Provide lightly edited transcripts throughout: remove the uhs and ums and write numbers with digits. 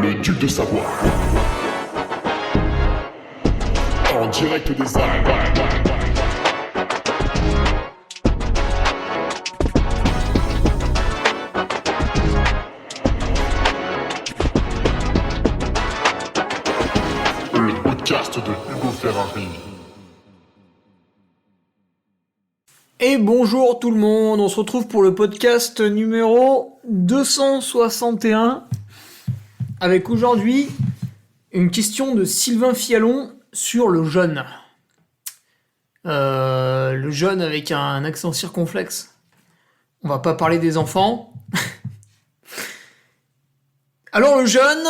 le duc de Savoie. En direct des Alpes. Le podcast de Hugo Ferrari. Et bonjour tout le monde, on se retrouve pour le podcast numéro 261 avec aujourd'hui une question de Sylvain Fialon sur le jeûne. Le jeûne avec un accent circonflexe. On va pas parler des enfants. Alors le jeûne,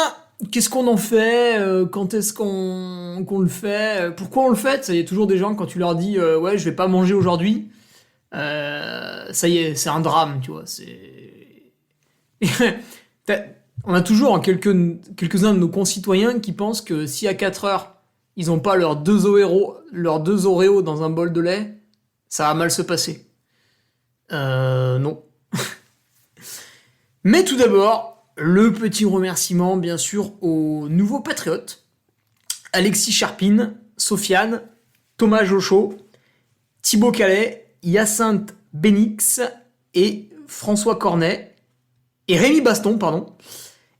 qu'est-ce qu'on en fait? Quand est-ce qu'on le fait? Pourquoi on le fait? Il y a toujours des gens quand tu leur dis ouais je vais pas manger aujourd'hui. Ça y est, c'est un drame, tu vois. On a toujours quelques-uns de nos concitoyens qui pensent que si à 4 heures ils ont pas leurs deux Oreos dans un bol de lait, ça va mal se passer. Non. Mais tout d'abord, le petit remerciement, bien sûr, aux nouveaux patriotes. Alexis Charpine, Sofiane, Thomas Jochot, Thibaut Calais, Hyacinthe Bénix et François Cornet et Rémi Baston, pardon.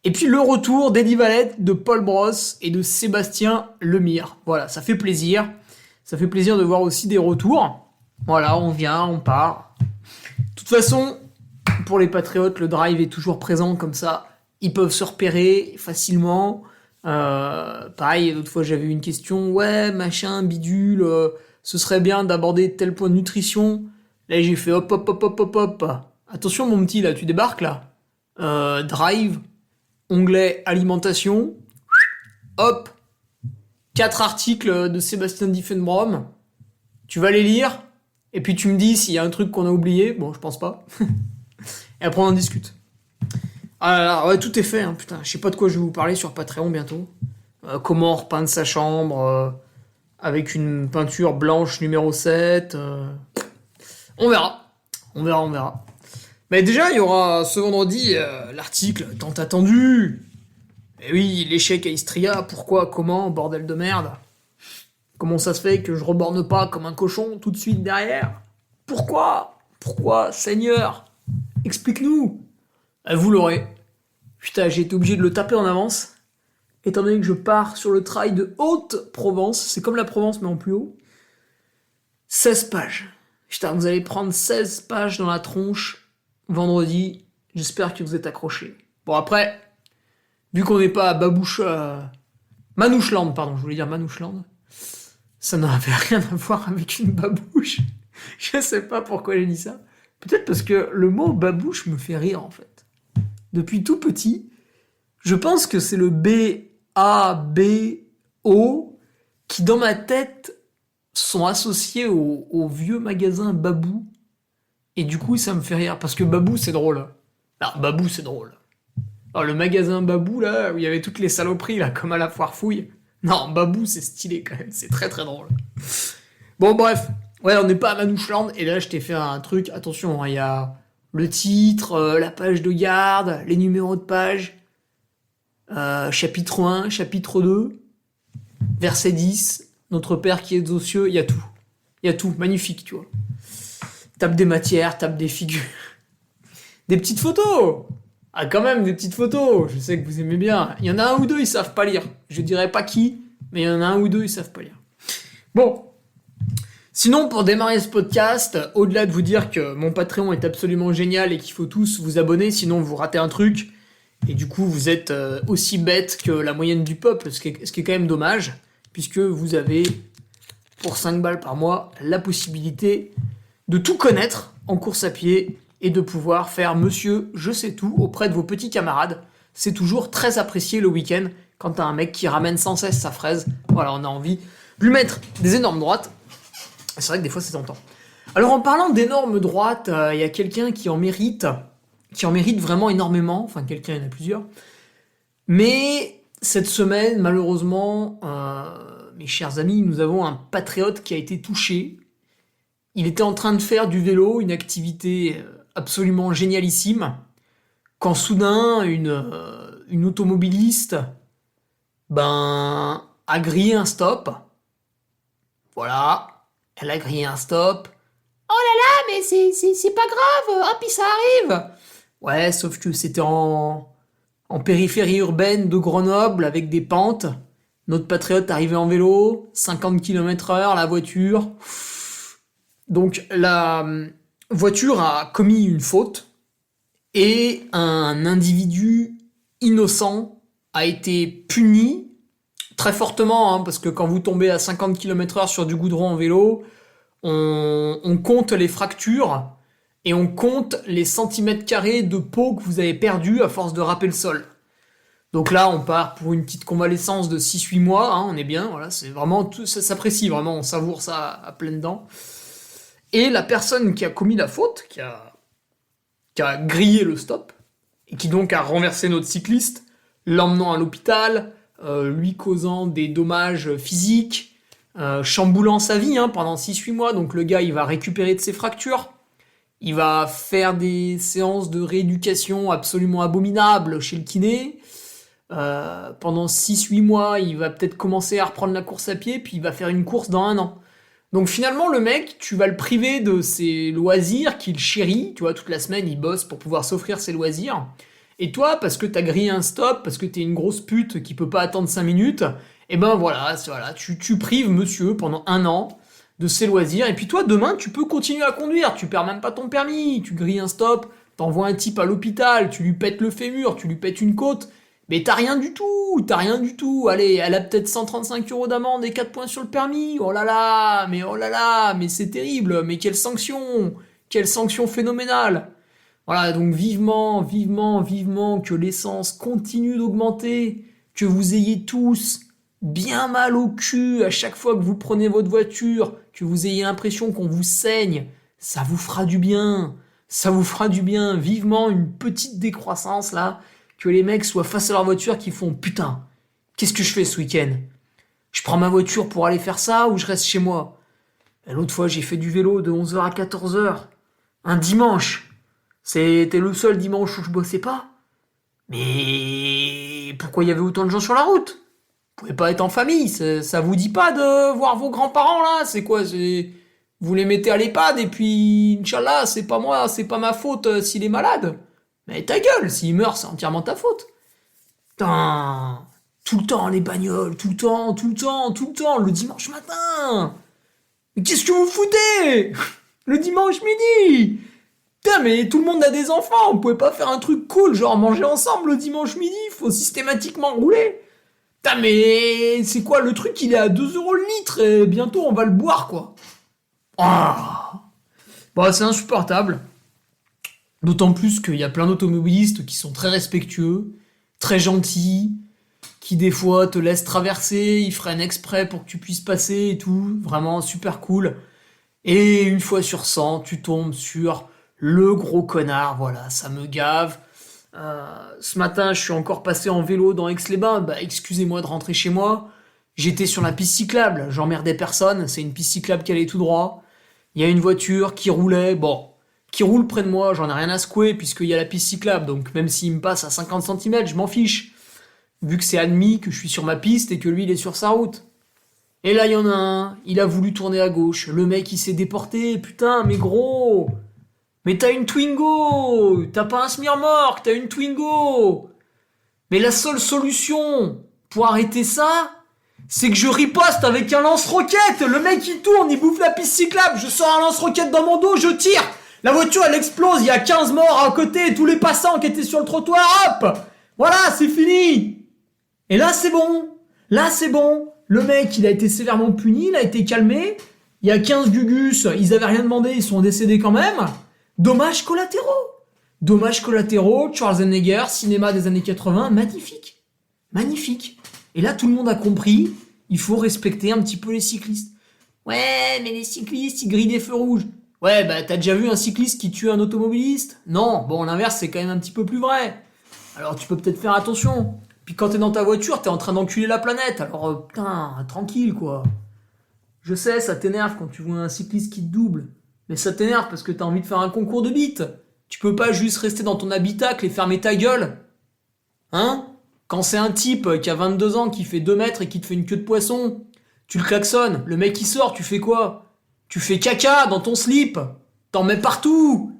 Et puis le retour d'Eddie Valette, de Paul Brosse et de Sébastien Lemire. Voilà, ça fait plaisir. Ça fait plaisir de voir aussi des retours. Voilà, on vient, on part. De toute façon, pour les patriotes, le drive est toujours présent comme ça. Ils peuvent se repérer facilement. Pareil, l'autre fois j'avais eu une question. Ouais, machin, bidule... ce serait bien d'aborder tel point de nutrition. Là, j'ai fait hop, hop, hop, hop, hop, hop. Attention, mon petit, là, tu débarques, là. Drive, onglet alimentation. Hop. 4 articles de Sébastien Diffenbrom. Tu vas les lire. Et puis, tu me dis s'il y a un truc qu'on a oublié. Bon, je pense pas. Et après, on en discute. Ah là là, ouais, tout est fait, hein, putain. Je sais pas de quoi je vais vous parler sur Patreon bientôt. Comment repeindre sa chambre... avec une peinture blanche numéro 7. On verra. On verra. Mais déjà, il y aura ce vendredi l'article tant attendu. Et oui, l'échec à Istria, pourquoi, comment, bordel de merde. Comment ça se fait que je reborne pas comme un cochon tout de suite derrière? Pourquoi, Seigneur? Explique-nous. Vous l'aurez. Putain, j'ai été obligé de le taper en avance. Étant donné que je pars sur le trail de Haute-Provence, c'est comme la Provence mais en plus haut, 16 pages. Putain, vous allez prendre 16 pages dans la tronche vendredi, j'espère que vous êtes accrochés. Bon après, vu qu'on n'est pas à Manouchland, pardon, je voulais dire Manouchland, ça n'avait rien à voir avec une babouche. Je sais pas pourquoi j'ai dit ça. Peut-être parce que le mot babouche me fait rire en fait. Depuis tout petit, je pense que c'est le B-A-B-O qui, dans ma tête, sont associés au vieux magasin Babou. Et du coup, ça me fait rire. Parce que Babou, c'est drôle. Alors, Babou, c'est drôle. Alors, le magasin Babou, là, où il y avait toutes les saloperies, là, comme à la foire fouille. Non, Babou, c'est stylé, quand même. C'est très, très drôle. Bon, bref. Ouais, on n'est pas à Manouchland. Et là, je t'ai fait un truc. Attention, il y a le titre, la page de garde, les numéros de page... chapitre 1, chapitre 2, verset 10, notre Père qui es aux cieux, il y a tout. Il y a tout, magnifique, tu vois. Tape des matières, tape des figures. Des petites photos. Ah, quand même, des petites photos. Je sais que vous aimez bien. Il y en a un ou deux, ils savent pas lire. Je dirais pas qui, mais il y en a un ou deux, ils savent pas lire. Bon. Sinon, pour démarrer ce podcast, au-delà de vous dire que mon Patreon est absolument génial et qu'il faut tous vous abonner, sinon vous ratez un truc... Et du coup, vous êtes aussi bête que la moyenne du peuple, ce qui est quand même dommage, puisque vous avez, pour 5 balles par mois, la possibilité de tout connaître en course à pied et de pouvoir faire monsieur je sais tout auprès de vos petits camarades. C'est toujours très apprécié le week-end quand t'as un mec qui ramène sans cesse sa fraise. Voilà, on a envie de lui mettre des énormes droites. C'est vrai que des fois, c'est tentant. Alors, en parlant d'énormes droites, il y a quelqu'un qui en mérite vraiment énormément, enfin quelqu'un, il y en a plusieurs, mais cette semaine, malheureusement, mes chers amis, nous avons un patriote qui a été touché. Il était en train de faire du vélo, une activité absolument génialissime, quand soudain, une automobiliste a grillé un stop. Voilà, elle a grillé un stop. Oh là là, mais c'est pas grave, hop, puis ça arrive. Ouais, sauf que c'était en périphérie urbaine de Grenoble avec des pentes. Notre patriote arrivait en vélo, 50 km/h, la voiture. Donc la voiture a commis une faute et un individu innocent a été puni très fortement, hein, parce que quand vous tombez à 50 km/h sur du goudron en vélo, on compte les fractures et on compte les centimètres carrés de peau que vous avez perdu à force de râper le sol. Donc là, on part pour une petite convalescence de 6-8 mois, hein, on est bien, voilà, c'est vraiment tout, ça s'apprécie, vraiment, on savoure ça à pleines dents. Et la personne qui a commis la faute, qui a grillé le stop, et qui donc a renversé notre cycliste, l'emmenant à l'hôpital, lui causant des dommages physiques, chamboulant sa vie pendant 6-8 mois, donc le gars il va récupérer de ses fractures, il va faire des séances de rééducation absolument abominables chez le kiné, pendant 6-8 mois il va peut-être commencer à reprendre la course à pied, puis il va faire une course dans 1 an. Donc finalement le mec, tu vas le priver de ses loisirs qu'il chérit, tu vois, toute la semaine il bosse pour pouvoir s'offrir ses loisirs, et toi, parce que t'as grillé un stop, parce que t'es une grosse pute qui peut pas attendre 5 minutes, et voilà, tu prives monsieur pendant 1 an de ses loisirs, et puis toi, demain, tu peux continuer à conduire, tu perds même pas ton permis, tu grilles un stop, t'envoies un type à l'hôpital, tu lui pètes le fémur, tu lui pètes une côte, mais t'as rien du tout, allez, elle a peut-être 135 € d'amende et 4 points sur le permis, oh là là, mais c'est terrible, mais quelle sanction phénoménale. Voilà, donc vivement que l'essence continue d'augmenter, que vous ayez tous bien mal au cul à chaque fois que vous prenez votre voiture, que vous ayez l'impression qu'on vous saigne, ça vous fera du bien, vivement une petite décroissance là, que les mecs soient face à leur voiture qui font putain, qu'est-ce que je fais ce week-end? Je prends ma voiture pour aller faire ça ou je reste chez moi? Et l'autre fois j'ai fait du vélo de 11h à 14h, un dimanche. C'était le seul dimanche où je bossais pas. Mais pourquoi il y avait autant de gens sur la route? Vous pouvez pas être en famille, ça vous dit pas de voir vos grands-parents là? C'est quoi? Vous les mettez à l'EHPAD et puis, Inch'Allah, c'est pas moi, c'est pas ma faute s'il est malade. Mais ta gueule, s'il meurt, c'est entièrement ta faute. Putain, tout le temps les bagnoles, tout le temps, le dimanche matin. Mais qu'est-ce que vous foutez? Le dimanche midi? Putain, mais tout le monde a des enfants, on pouvait pas faire un truc cool, genre manger ensemble le dimanche midi, faut systématiquement rouler. Putain, mais c'est quoi le truc, il est à 2 € le litre et bientôt on va le boire quoi. Ah. Bah, c'est insupportable. D'autant plus qu'il y a plein d'automobilistes qui sont très respectueux, très gentils, qui des fois te laissent traverser, ils freinent exprès pour que tu puisses passer et tout, vraiment super cool. Et une fois sur 100, tu tombes sur le gros connard, voilà, ça me gave. Ce matin, je suis encore passé en vélo dans Aix-les-Bains, excusez-moi de rentrer chez moi. J'étais sur la piste cyclable, j'emmerdais personne, c'est une piste cyclable qui allait tout droit. Il y a une voiture qui roulait, qui roule près de moi, j'en ai rien à secouer puisqu'il y a la piste cyclable, donc même s'il me passe à 50 cm, je m'en fiche. Vu que c'est admis que je suis sur ma piste et que lui il est sur sa route. Et là il y en a un, il a voulu tourner à gauche, le mec il s'est déporté, putain mais gros. Mais t'as une Twingo, t'as pas un smirmorque, t'as une Twingo. Mais la seule solution pour arrêter ça, c'est que je riposte avec un lance-roquette. Le mec il tourne, il bouffe la piste cyclable, je sors un lance-roquette dans mon dos, je tire. La voiture elle explose, il y a 15 morts à côté, tous les passants qui étaient sur le trottoir, hop. Voilà, c'est fini. Et là c'est bon. Le mec il a été sévèrement puni, il a été calmé. Il y a 15 gugus, ils avaient rien demandé, ils sont décédés quand même. Dommages collatéraux, Schwarzenegger, cinéma des années 80, magnifique. Et là, tout le monde a compris, il faut respecter un petit peu les cyclistes. Ouais, mais les cyclistes, ils grillent des feux rouges. Ouais, t'as déjà vu un cycliste qui tue un automobiliste? Non, l'inverse, c'est quand même un petit peu plus vrai. Alors, tu peux peut-être faire attention. Puis quand t'es dans ta voiture, t'es en train d'enculer la planète. Alors, putain, tranquille, quoi. Je sais, ça t'énerve quand tu vois un cycliste qui te double. Mais ça t'énerve parce que t'as envie de faire un concours de bites. Tu peux pas juste rester dans ton habitacle et fermer ta gueule. Hein? Quand c'est un type qui a 22 ans, qui fait 2 mètres et qui te fait une queue de poisson, tu le klaxonnes, le mec il sort, tu fais quoi? Tu fais caca dans ton slip. T'en mets partout.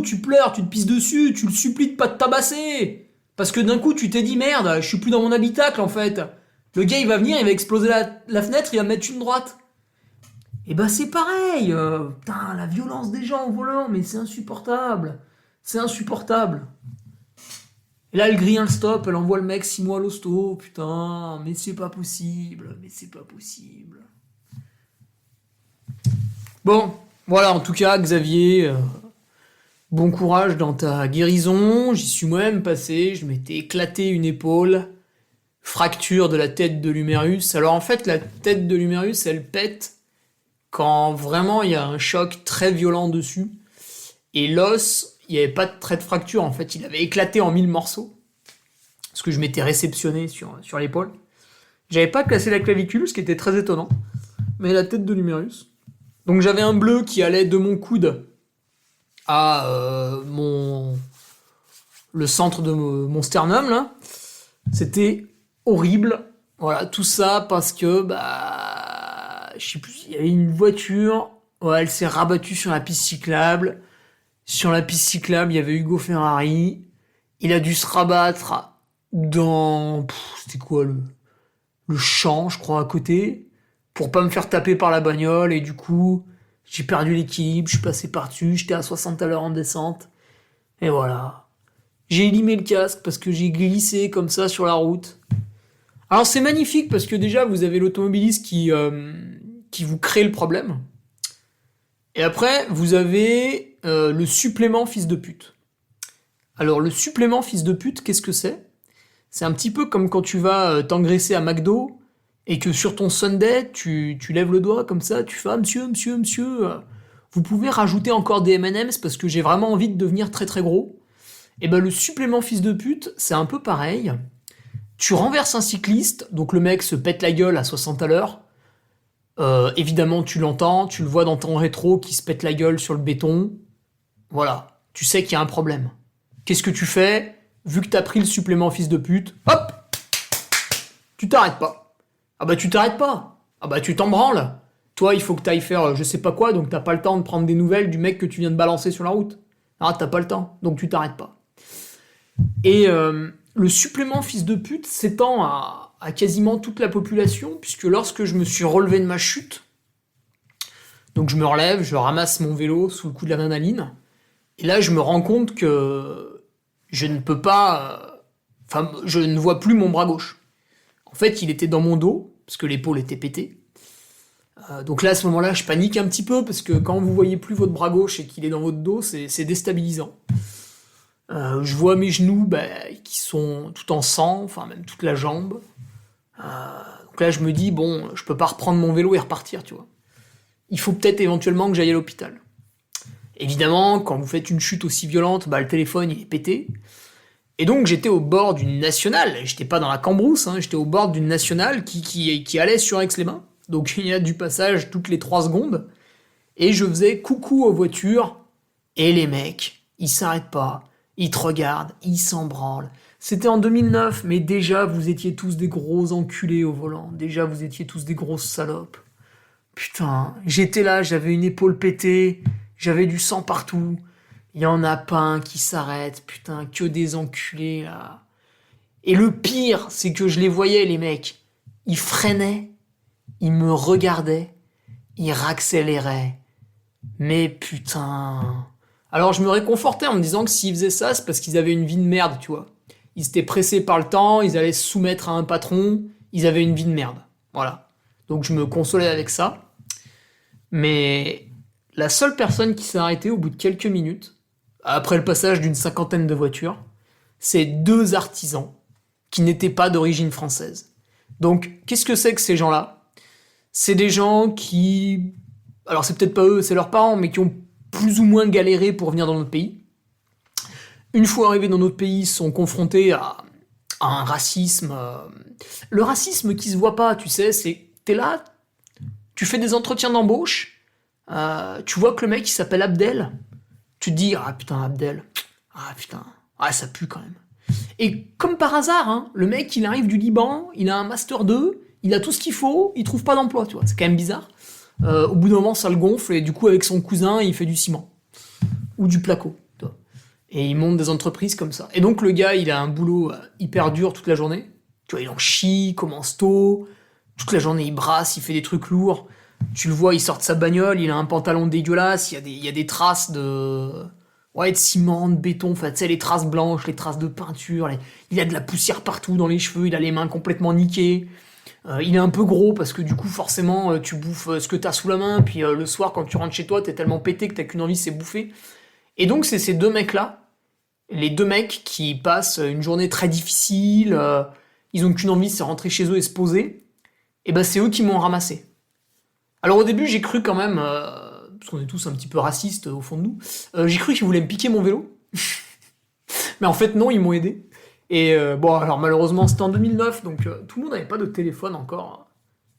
Tu pleures, tu te pisses dessus, tu le supplies de pas te tabasser. Parce que d'un coup, tu t'es dit, merde, je suis plus dans mon habitacle, en fait. Le gars, il va venir, il va exploser la fenêtre, il va me mettre une droite. Et bah, c'est pareil. Putain, la violence des gens au volant, mais c'est insupportable. C'est insupportable. Et là, elle grille un stop, elle envoie le mec 6 mois à l'hosto. Putain, mais c'est pas possible. Bon, voilà, en tout cas, Xavier, bon courage dans ta guérison. J'y suis moi-même passé, je m'étais éclaté une épaule, fracture de la tête de l'humérus. Alors en fait, la tête de l'humérus, elle pète quand vraiment il y a un choc très violent dessus. Et l'os, il n'y avait pas de trait de fracture, en fait, il avait éclaté en 1000 morceaux. Parce que je m'étais réceptionné sur l'épaule. J'avais pas cassé la clavicule, ce qui était très étonnant. Mais la tête de l'humérus. Donc j'avais un bleu qui allait de mon coude à le centre de mon sternum, là. C'était horrible. Voilà, tout ça parce que, je sais plus, il y avait une voiture, ouais, elle s'est rabattue sur la piste cyclable. Sur la piste cyclable, il y avait Hugo Ferrari. Il a dû se rabattre dans... C'était quoi, le champ, je crois, à côté, pour pas me faire taper par la bagnole, et du coup, j'ai perdu l'équilibre, je suis passé par-dessus, j'étais à 60 à l'heure en descente, et voilà. J'ai élimé le casque parce que j'ai glissé comme ça sur la route. Alors c'est magnifique parce que déjà, vous avez l'automobiliste qui vous crée le problème, et après, vous avez le supplément fils de pute. Alors le supplément fils de pute, qu'est-ce que c'est? C'est un petit peu comme quand tu vas t'engraisser à McDo et que sur ton sundae, tu lèves le doigt comme ça, tu fais « Ah, monsieur, vous pouvez rajouter encore des M&M's parce que j'ai vraiment envie de devenir très très gros. » Et ben le supplément fils de pute, c'est un peu pareil. Tu renverses un cycliste, donc le mec se pète la gueule à 60 à l'heure. Évidemment, tu l'entends, tu le vois dans ton rétro qui se pète la gueule sur le béton. Voilà, tu sais qu'il y a un problème. Qu'est-ce que tu fais? Vu que t'as pris le supplément fils de pute, hop, tu t'arrêtes pas. Ah bah tu t'arrêtes pas. Ah bah tu t'en branles. Toi, il faut que t'ailles faire je sais pas quoi, donc t'as pas le temps de prendre des nouvelles du mec que tu viens de balancer sur la route. Ah, t'as pas le temps, donc tu t'arrêtes pas. Et le supplément fils de pute s'étend à quasiment toute la population, puisque lorsque je me suis relevé de ma chute, donc je me relève, je ramasse mon vélo sous le coup de l'adrénaline, et là je me rends compte que je ne peux pas... je ne vois plus mon bras gauche. En fait, il était dans mon dos, parce que l'épaule était pétée. Donc là, à ce moment-là, je panique un petit peu, parce que quand vous voyez plus votre bras gauche et qu'il est dans votre dos, c'est déstabilisant. Je vois mes genoux qui sont tout en sang, enfin même toute la jambe. Donc là, je me dis, bon, je peux pas reprendre mon vélo et repartir, tu vois. Il faut peut-être éventuellement que j'aille à l'hôpital. Évidemment, quand vous faites une chute aussi violente, le téléphone il est pété. Et donc j'étais au bord d'une nationale, j'étais pas dans la Cambrousse, j'étais au bord d'une nationale qui allait sur Aix-les-Bains. Donc il y a du passage toutes les 3 secondes. Et je faisais coucou aux voitures, et les mecs, ils s'arrêtent pas, ils te regardent, ils s'en branlent. C'était en 2009, mais déjà vous étiez tous des gros enculés au volant, déjà vous étiez tous des grosses salopes. Putain, j'étais là, j'avais une épaule pétée, j'avais du sang partout. Il y en a pas un qui s'arrête, putain, que des enculés, là. Et le pire, c'est que je les voyais, les mecs. Ils freinaient, ils me regardaient, ils raccéléraient. Mais putain... Alors je me réconfortais en me disant que s'ils faisaient ça, c'est parce qu'ils avaient une vie de merde, tu vois. Ils étaient pressés par le temps, ils allaient se soumettre à un patron, ils avaient une vie de merde. Voilà. Donc je me consolais avec ça. Mais la seule personne qui s'est arrêtée au bout de quelques minutes, après le passage d'une 50aine de voitures, c'est 2 artisans qui n'étaient pas d'origine française. Donc, qu'est-ce que c'est que ces gens-là? C'est des gens qui... Alors, c'est peut-être pas eux, c'est leurs parents, mais qui ont plus ou moins galéré pour venir dans notre pays. Une fois arrivés dans notre pays, ils sont confrontés à un racisme... Le racisme qui se voit pas, tu sais, c'est... T'es là, tu fais des entretiens d'embauche, tu vois que le mec, il s'appelle Abdel. Tu te dis, ah putain, Abdel, ah putain, ah ça pue quand même. Et comme par hasard, hein, le mec, il arrive du Liban, il a un Master 2, il a tout ce qu'il faut, il trouve pas d'emploi, tu vois. C'est quand même bizarre. Au bout d'un moment, ça le gonfle, et du coup, avec son cousin, il fait du ciment. Ou du placo, tu vois. Et il monte des entreprises comme ça. Et donc, le gars, il a un boulot hyper dur toute la journée. Tu vois, il en chie, commence tôt, toute la journée, il brasse, il fait des trucs lourds. Tu le vois, il sort de sa bagnole, il a un pantalon dégueulasse, il y a des traces de ciment, de béton, enfin, tu sais, les traces blanches, les traces de peinture, il a de la poussière partout dans les cheveux, il a les mains complètement niquées. Il est un peu gros parce que du coup, forcément, tu bouffes ce que t'as sous la main, puis le soir, quand tu rentres chez toi, t'es tellement pété que t'as qu'une envie, c'est bouffer. Et donc, c'est ces deux mecs-là, les deux mecs qui passent une journée très difficile, ils ont qu'une envie, c'est rentrer chez eux et se poser, et ben c'est eux qui m'ont ramassé. Alors au début, j'ai cru quand même, parce qu'on est tous un petit peu racistes au fond de nous, j'ai cru qu'ils voulaient me piquer mon vélo. Mais en fait, non, ils m'ont aidé. Et bon, alors malheureusement, c'était en 2009, donc tout le monde n'avait pas de téléphone encore.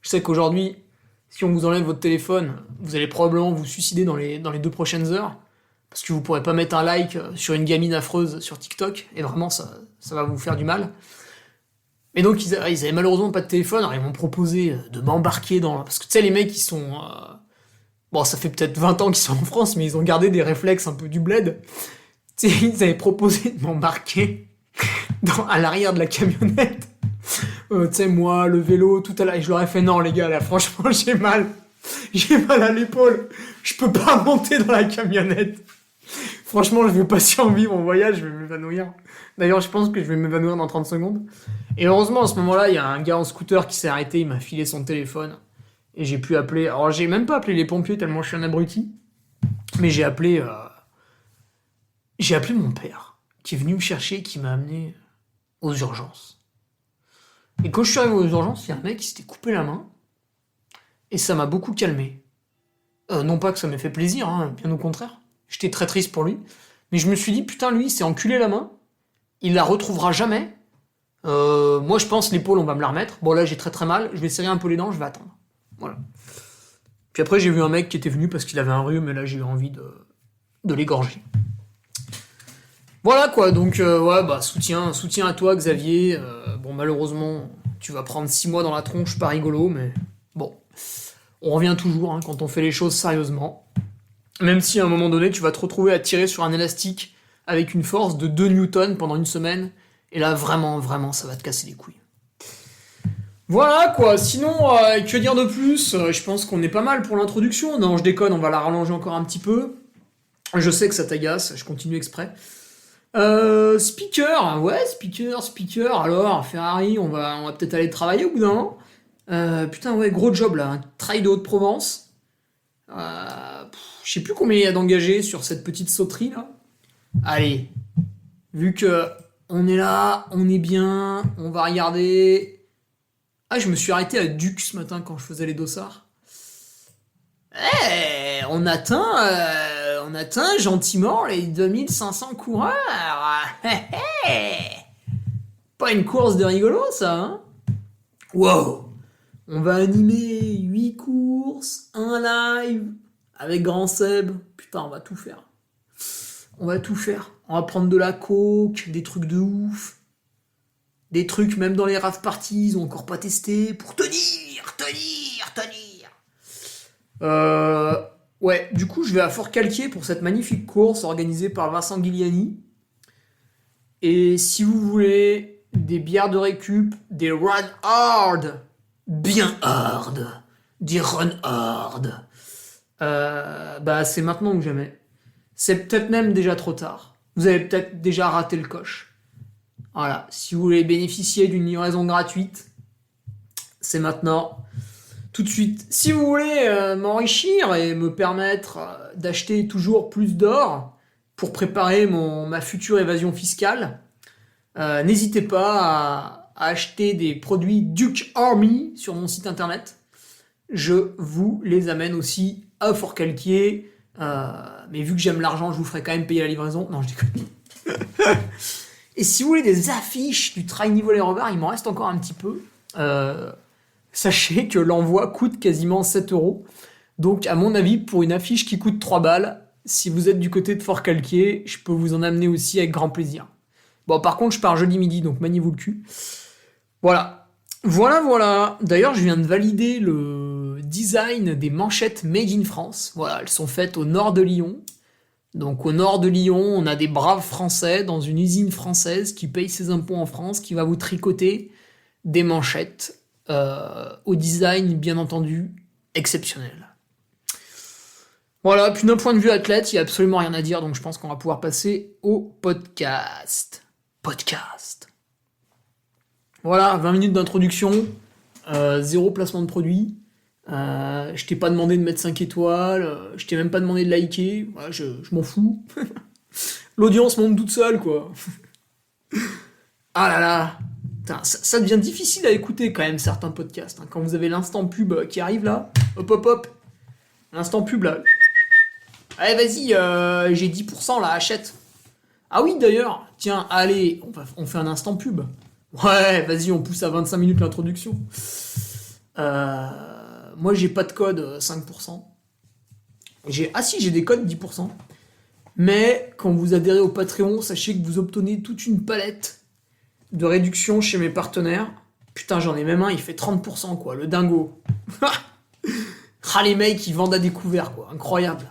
Je sais qu'aujourd'hui, si on vous enlève votre téléphone, vous allez probablement vous suicider dans les 2 prochaines heures, parce que vous pourrez pas mettre un like sur une gamine affreuse sur TikTok, et vraiment, ça va vous faire du mal. Et donc, ils avaient malheureusement pas de téléphone, alors ils m'ont proposé de m'embarquer dans... Parce que tu sais, les mecs, ils sont... Bon, ça fait peut-être 20 ans qu'ils sont en France, mais ils ont gardé des réflexes un peu du bled. Tu sais, ils avaient proposé de m'embarquer à l'arrière de la camionnette. Tu sais, moi, le vélo, tout à l'heure. Et je leur ai fait, non, les gars, là, franchement, j'ai mal. J'ai mal à l'épaule. Je peux pas monter dans la camionnette. Franchement, je vais pas survivre mon voyage, je vais m'évanouir. D'ailleurs, je pense que je vais m'évanouir dans 30 secondes. Et heureusement, à ce moment-là, il y a un gars en scooter qui s'est arrêté, il m'a filé son téléphone. Et j'ai pu appeler... Alors, j'ai même pas appelé les pompiers tellement je suis un abruti. Mais j'ai appelé mon père, qui est venu me chercher, qui m'a amené aux urgences. Et quand je suis arrivé aux urgences, il y a un mec qui s'était coupé la main. Et ça m'a beaucoup calmé. Non pas que ça m'ait fait plaisir, hein, bien au contraire. J'étais très triste pour lui. Mais je me suis dit, putain, lui, il s'est enculé la main. Il la retrouvera jamais. Moi, je pense, l'épaule, on va me la remettre. Bon, là, j'ai très très mal. Je vais serrer un peu les dents, je vais attendre. Voilà. Puis après, j'ai vu un mec qui était venu parce qu'il avait un rhume, et là, j'ai eu envie de l'égorger. Voilà, quoi. Donc, ouais, bah, soutien à toi, Xavier. Bon, malheureusement, tu vas prendre 6 mois dans la tronche, pas rigolo, mais bon. On revient toujours, hein, quand on fait les choses sérieusement. Même si à un moment donné, tu vas te retrouver à tirer sur un élastique avec une force de 2 newtons pendant une semaine, et là, vraiment, ça va te casser les couilles. Voilà, quoi. Sinon, que dire de plus ? Je pense qu'on est pas mal pour l'introduction. Non, je déconne, on va la rallonger encore un petit peu. Je sais que ça t'agace, je continue exprès. Speaker. Alors, Ferrari, on va peut-être aller travailler au bout d'un moment. Putain, ouais, gros job, là. Un trail de Haute-Provence. Je sais plus combien il y a d'engagés sur cette petite sauterie là. Allez, vu que on est là, on est bien, on va regarder. Ah, je me suis arrêté à Duc ce matin quand je faisais les dossards. On atteint gentiment les 2500 coureurs. Pas une course de rigolo ça, hein. Wow. On va animer 8 courses, un live avec Grand Seb. Putain, on va tout faire. On va prendre de la coke, des trucs de ouf. Des trucs, même dans les rave parties, ils ont encore pas testé. Pour tenir. Ouais, du coup, je vais à Fort-Calquier pour cette magnifique course organisée par Vincent Guiliani. Et si vous voulez des bières de récup, des run hard, bien hard, des run hard, bah c'est maintenant ou jamais. C'est peut-être même déjà trop tard. Vous avez peut-être déjà raté le coche. Voilà, si vous voulez bénéficier d'une livraison gratuite, c'est maintenant, tout de suite. Si vous voulez m'enrichir et me permettre d'acheter toujours plus d'or pour préparer ma future évasion fiscale, n'hésitez pas à acheter des produits Duke Army sur mon site internet. Je vous les amène aussi à Fort-Calquier. Mais vu que j'aime l'argent, je vous ferai quand même payer la livraison. Non, je déconne. Et si vous voulez des affiches du Trail Niveau Les Rovards, il m'en reste encore un petit peu. Sachez que l'envoi coûte quasiment 7 €. Donc, à mon avis, pour une affiche qui coûte 3 balles, si vous êtes du côté de Fort-Calquier, je peux vous en amener aussi avec grand plaisir. Bon, par contre, je pars jeudi midi, donc maniez-vous le cul. Voilà. Voilà. D'ailleurs, je viens de valider le design des manchettes Made in France. Voilà, elles sont faites au nord de Lyon. Donc au nord de Lyon, on a des braves Français dans une usine française qui paye ses impôts en France, qui va vous tricoter des manchettes au design, bien entendu, exceptionnel. Voilà, puis d'un point de vue athlète, il n'y a absolument rien à dire, donc je pense qu'on va pouvoir passer au podcast. Voilà, 20 minutes d'introduction, 0 placement de produit. Je t'ai pas demandé de mettre 5 étoiles, je t'ai même pas demandé de liker, voilà, je m'en fous. L'audience monte toute seule, quoi. Ah là là, putain, ça devient difficile à écouter quand même certains podcasts. Hein. Quand vous avez l'instant pub qui arrive là, hop, l'instant pub là. Allez, vas-y, j'ai 10% là, achète. Ah oui, d'ailleurs, tiens, allez, on fait un instant pub. Ouais, vas-y, on pousse à 25 minutes l'introduction. Moi, j'ai pas de code 5%. Ah si, j'ai des codes 10%. Mais quand vous adhérez au Patreon, sachez que vous obtenez toute une palette de réduction chez mes partenaires. Putain, j'en ai même un, il fait 30%, quoi, le dingo. Ah, les mecs, ils vendent à découvert, quoi, incroyable.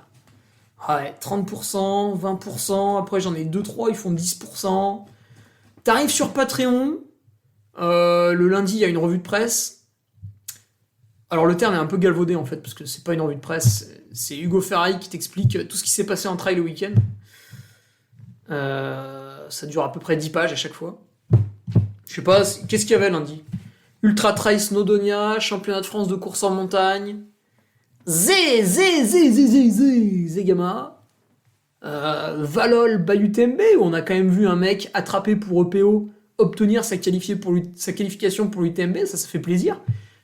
Ouais, 30%, 20%, après j'en ai 2-3, ils font 10%. T'arrives sur Patreon, le lundi, il y a une revue de presse. Alors le terme est un peu galvaudé en fait, parce que c'est pas une revue de presse, c'est Hugo Ferraille qui t'explique tout ce qui s'est passé en trail le week-end. Ça dure à peu près 10 pages à chaque fois. Je sais pas, qu'est-ce qu'il y avait lundi? Ultra Trail Snowdonia, championnat de France de course en montagne, Zegama, Valol Bayutembe, où on a quand même vu un mec attrapé pour EPO obtenir sa qualification pour l'UTMB, ça fait plaisir.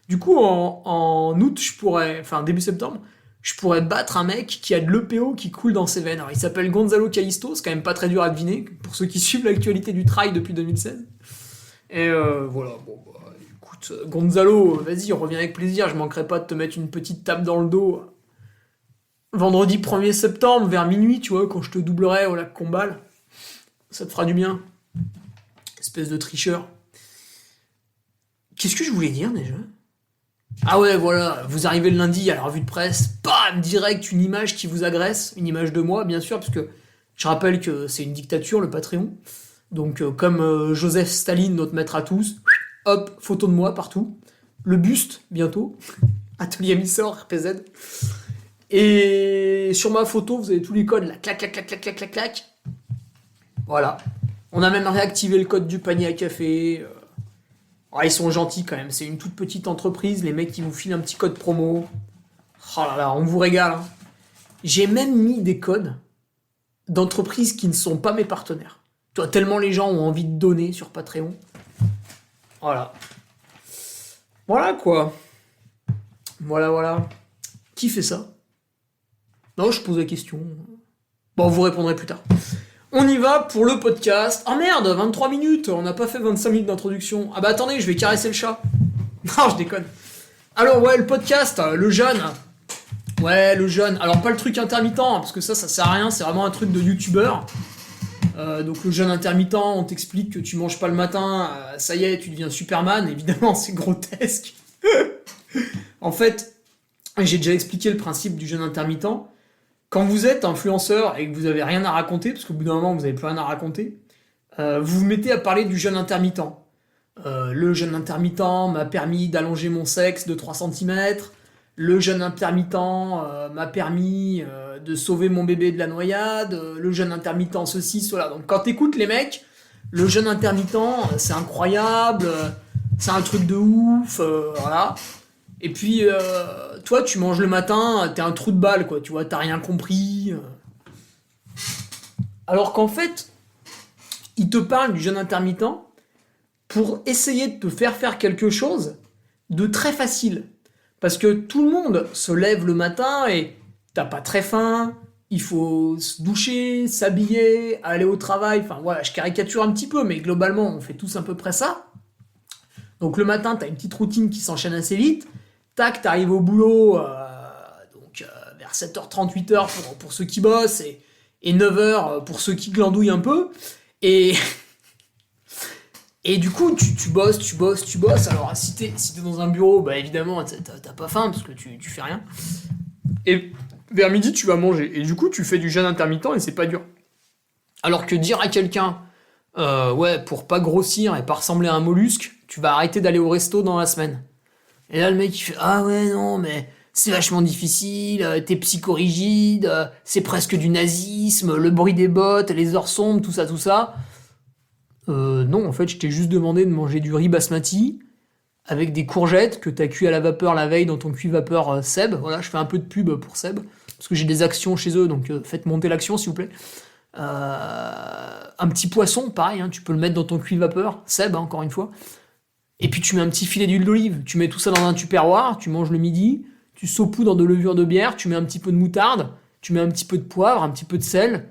Du coup, en août, début septembre, je pourrais battre un mec qui a de l'EPO qui coule dans ses veines. Alors, il s'appelle Gonzalo Callisto, c'est quand même pas très dur à deviner, pour ceux qui suivent l'actualité du trail depuis 2016. Et voilà, bon, bah, écoute, Gonzalo, vas-y, on revient avec plaisir, je manquerai pas de te mettre une petite tape dans le dos. Vendredi 1er septembre, vers minuit, tu vois, quand je te doublerai au lac Combal. Ça te fera du bien. Espèce de tricheur. Qu'est-ce que je voulais dire, déjà ? Ah ouais, voilà, vous arrivez le lundi à la revue de presse, bam, direct, une image qui vous agresse, une image de moi, bien sûr, parce que je rappelle que c'est une dictature, le Patreon. Donc, comme Joseph Staline, notre maître à tous, hop, photo de moi partout. Le buste, bientôt. Atelier Missor, RPZ. Et sur ma photo, vous avez tous les codes, là, clac. Voilà. On a même réactivé le code du panier à café. Ils sont gentils quand même, c'est une toute petite entreprise, les mecs qui vous filent un petit code promo. Oh là là, on vous régale. Hein. J'ai même mis des codes d'entreprises qui ne sont pas mes partenaires. Tu vois, tellement les gens ont envie de donner sur Patreon. Voilà. Voilà quoi. Voilà. Qui fait ça ? Non, je pose la question. Bon, vous répondrez plus tard. On y va pour le podcast. Oh merde, 23 minutes, on n'a pas fait 25 minutes d'introduction. Ah bah attendez, je vais caresser le chat. Non, je déconne. Alors ouais, le podcast, le jeûne. Ouais, le jeûne. Alors pas le truc intermittent, parce que ça sert à rien, c'est vraiment un truc de youtubeur. Donc le jeûne intermittent, on t'explique que tu manges pas le matin, ça y est, tu deviens Superman. Évidemment, c'est grotesque. En fait, j'ai déjà expliqué le principe du jeûne intermittent. Quand vous êtes influenceur et que vous avez rien à raconter, parce qu'au bout d'un moment vous n'avez plus rien à raconter, vous vous mettez à parler du jeûne intermittent. Le jeûne intermittent m'a permis d'allonger mon sexe de 3 cm. Le jeûne intermittent m'a permis de sauver mon bébé de la noyade. Le jeûne intermittent ceci, cela. Donc quand t'écoutes les mecs, le jeûne intermittent, c'est incroyable, c'est un truc de ouf, voilà. Et puis, toi, tu manges le matin, t'es un trou de balle, quoi, tu vois, t'as rien compris. Alors qu'en fait, il te parle du jeûne intermittent pour essayer de te faire quelque chose de très facile. Parce que tout le monde se lève le matin et t'as pas très faim, il faut se doucher, s'habiller, aller au travail, enfin voilà, je caricature un petit peu, mais globalement, on fait tous à peu près ça. Donc le matin, t'as une petite routine qui s'enchaîne assez vite. Tac, t'arrives au boulot vers 7h30, 8h pour ceux qui bossent et 9h pour ceux qui glandouillent un peu. Et Et du coup, tu bosses. Alors, si t'es dans un bureau, bah évidemment, t'as pas faim parce que tu fais rien. Et vers midi, tu vas manger. Et du coup, tu fais du jeûne intermittent et c'est pas dur. Alors que dire à quelqu'un, ouais, pour pas grossir et pas ressembler à un mollusque, tu vas arrêter d'aller au resto dans la semaine. Et là, le mec, il fait, ah ouais, non, mais c'est vachement difficile, t'es psychorigide, c'est presque du nazisme, le bruit des bottes, les heures sombres, tout ça, tout ça. Non, en fait, je t'ai juste demandé de manger du riz basmati avec des courgettes que t'as cuit à la vapeur la veille dans ton cuit vapeur Seb. Voilà, je fais un peu de pub pour Seb, parce que j'ai des actions chez eux, donc faites monter l'action, s'il vous plaît. Un petit poisson, pareil, hein, tu peux le mettre dans ton cuit vapeur, Seb, hein, encore une fois. Et puis tu mets un petit filet d'huile d'olive, tu mets tout ça dans un tupperware, tu manges le midi, tu saupoudres de levure de bière, tu mets un petit peu de moutarde, tu mets un petit peu de poivre, un petit peu de sel.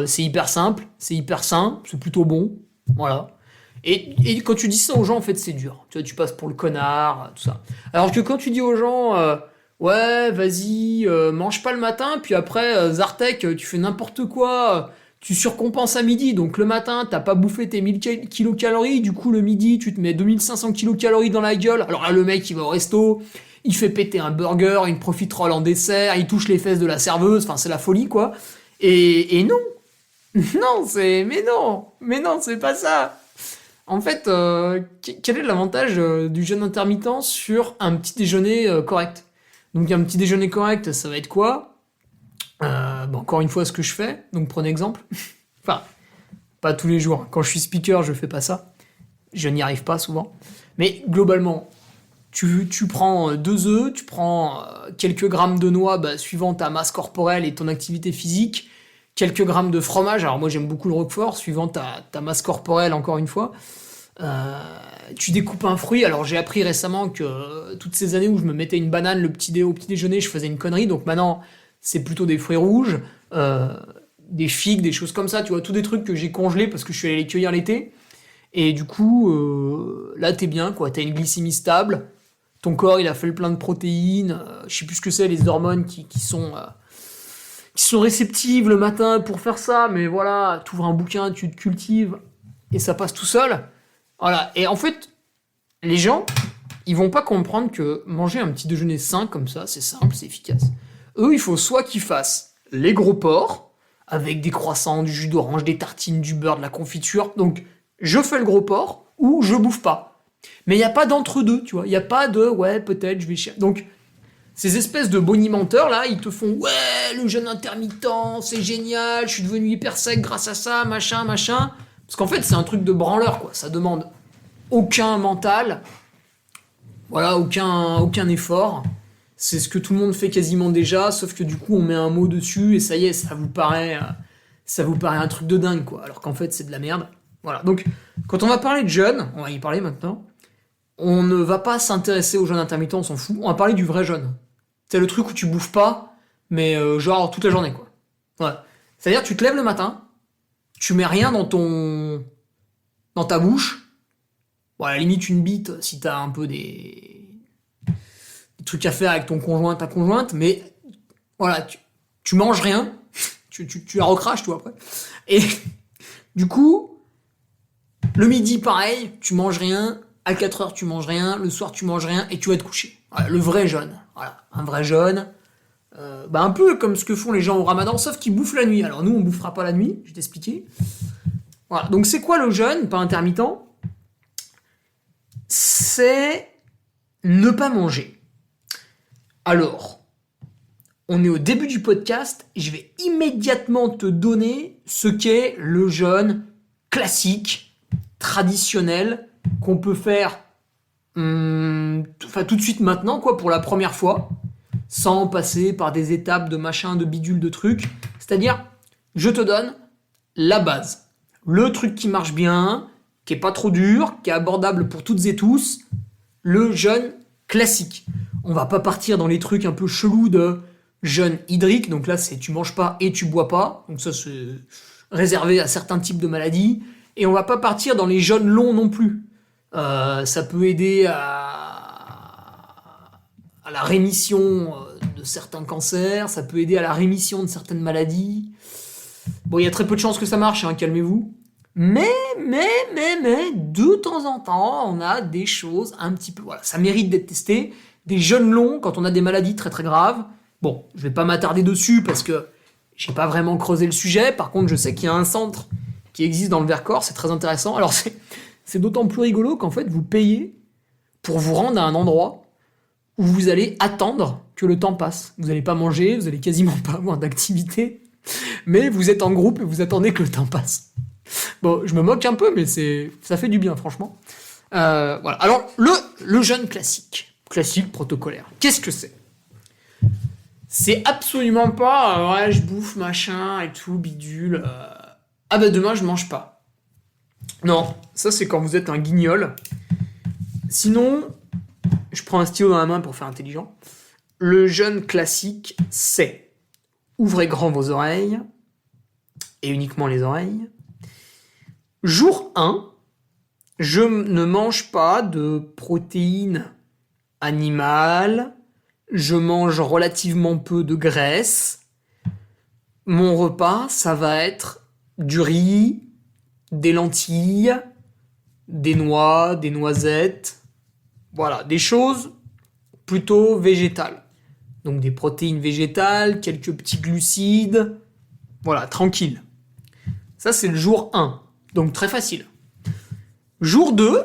C'est hyper simple, c'est hyper sain, c'est plutôt bon, voilà. Et quand tu dis ça aux gens, en fait, c'est dur. Tu vois, tu passes pour le connard, tout ça. Alors que quand tu dis aux gens, ouais, vas-y, mange pas le matin, puis après, Zartek, tu fais n'importe quoi, tu surcompenses à midi, donc le matin, t'as pas bouffé tes 1000 kilocalories, du coup, le midi, tu te mets 2500 kilocalories dans la gueule. Alors là, le mec, il va au resto, il fait péter un burger, une profiterole en dessert, il touche les fesses de la serveuse, enfin, c'est la folie, quoi. Et non, mais non, c'est pas ça. En fait, quel est l'avantage du jeûne intermittent sur un petit déjeuner correct? Donc un petit déjeuner correct, ça va être quoi? Bon, encore une fois, ce que je fais, donc prenez exemple. Enfin, pas tous les jours. Quand je suis speaker, je fais pas ça. Je n'y arrive pas souvent. Mais globalement, tu prends 2 œufs, tu prends quelques grammes de noix, suivant ta masse corporelle et ton activité physique, quelques grammes de fromage, alors moi j'aime beaucoup le roquefort, suivant ta masse corporelle encore une fois. Tu découpes un fruit, alors j'ai appris récemment que toutes ces années où je me mettais une banane au petit déjeuner, je faisais une connerie, donc maintenant c'est plutôt des fruits rouges, des figues, des choses comme ça, tu vois, tous des trucs que j'ai congelés parce que je suis allé les cueillir l'été. Et du coup, là t'es bien, quoi, t'as une glycémie stable, ton corps il a fait le plein de protéines, je sais plus ce que c'est, les hormones qui sont réceptives le matin pour faire ça, mais voilà, tu ouvres un bouquin, tu te cultives, et ça passe tout seul. Voilà, et en fait, les gens, ils vont pas comprendre que manger un petit déjeuner sain comme ça, c'est simple, c'est efficace. Eux, il faut soit qu'ils fassent les gros porcs, avec des croissants, du jus d'orange, des tartines, du beurre, de la confiture, donc je fais le gros porc, ou je bouffe pas. Mais il n'y a pas d'entre-deux, tu vois, il n'y a pas de, ouais, peut-être, je vais chercher. Donc, ces espèces de bonimenteurs là, ils te font ouais, le jeûne intermittent, c'est génial, je suis devenu hyper sec grâce à ça, machin. Parce qu'en fait, c'est un truc de branleur, quoi. Ça demande aucun mental, voilà, aucun effort. C'est ce que tout le monde fait quasiment déjà, sauf que du coup, on met un mot dessus et ça y est, ça vous paraît un truc de dingue, quoi. Alors qu'en fait, c'est de la merde. Voilà. Donc, quand on va parler de jeûne, on va y parler maintenant. On ne va pas s'intéresser au jeûne intermittent, on s'en fout. On va parler du vrai jeûne. C'est le truc où tu bouffes pas, mais genre toute la journée, quoi. Ouais. C'est-à-dire, tu te lèves le matin, tu mets rien dans ta bouche. Bon, à la limite, une bite, si t'as un peu des trucs à faire avec ton conjoint, ta conjointe, mais voilà, tu manges rien, tu la recraches, toi, après. Et du coup, le midi, pareil, tu manges rien, à 4 heures, tu manges rien, le soir, tu manges rien, et tu vas te coucher. Voilà, le vrai jeûne. Voilà, un vrai jeûne. Un peu comme ce que font les gens au ramadan, sauf qu'ils bouffent la nuit. Alors nous, on bouffera pas la nuit, je vais t'expliquer. Voilà, donc c'est quoi le jeûne, pas intermittent? C'est ne pas manger. Alors, on est au début du podcast, et je vais immédiatement te donner ce qu'est le jeûne classique, traditionnel, qu'on peut faire tout de suite maintenant, quoi, pour la première fois, sans passer par des étapes de machin, de bidule, de trucs. C'est-à-dire, je te donne la base. Le truc qui marche bien, qui est pas trop dur, qui est abordable pour toutes et tous, le jeûne classique. On va pas partir dans les trucs un peu chelous de jeûne hydrique, donc là c'est tu manges pas et tu bois pas, donc ça c'est réservé à certains types de maladies, et on va pas partir dans les jeûnes longs non plus. Ça peut aider à la rémission de certains cancers, ça peut aider à la rémission de certaines maladies. Bon, il y a très peu de chances que ça marche, hein, calmez-vous. Mais, de temps en temps, on a des choses un petit peu... Voilà, ça mérite d'être testé. Des jeûnes longs, quand on a des maladies très très graves. Bon, je vais pas m'attarder dessus parce que j'ai pas vraiment creusé le sujet. Par contre, je sais qu'il y a un centre qui existe dans le Vercors, c'est très intéressant. Alors, c'est d'autant plus rigolo qu'en fait, vous payez pour vous rendre à un endroit où vous allez attendre que le temps passe. Vous n'allez pas manger, vous allez quasiment pas avoir d'activité, mais vous êtes en groupe et vous attendez que le temps passe. Bon, je me moque un peu, mais ça fait du bien, franchement. Voilà. Alors, le jeûne classique protocolaire, qu'est-ce que c'est? C'est absolument pas, ouais, je bouffe, machin, et tout, bidule. Ah bah demain, je mange pas. Non, ça c'est quand vous êtes un guignol. Sinon, je prends un stylo dans la main pour faire intelligent. Le jeûne classique, c'est ouvrez grand vos oreilles, et uniquement les oreilles. Jour 1, je ne mange pas de protéines animales, je mange relativement peu de graisse. Mon repas, ça va être du riz, des lentilles, des noix, des noisettes, voilà, des choses plutôt végétales. Donc des protéines végétales, quelques petits glucides, voilà, tranquille. Ça, c'est le jour 1, donc très facile. Jour 2,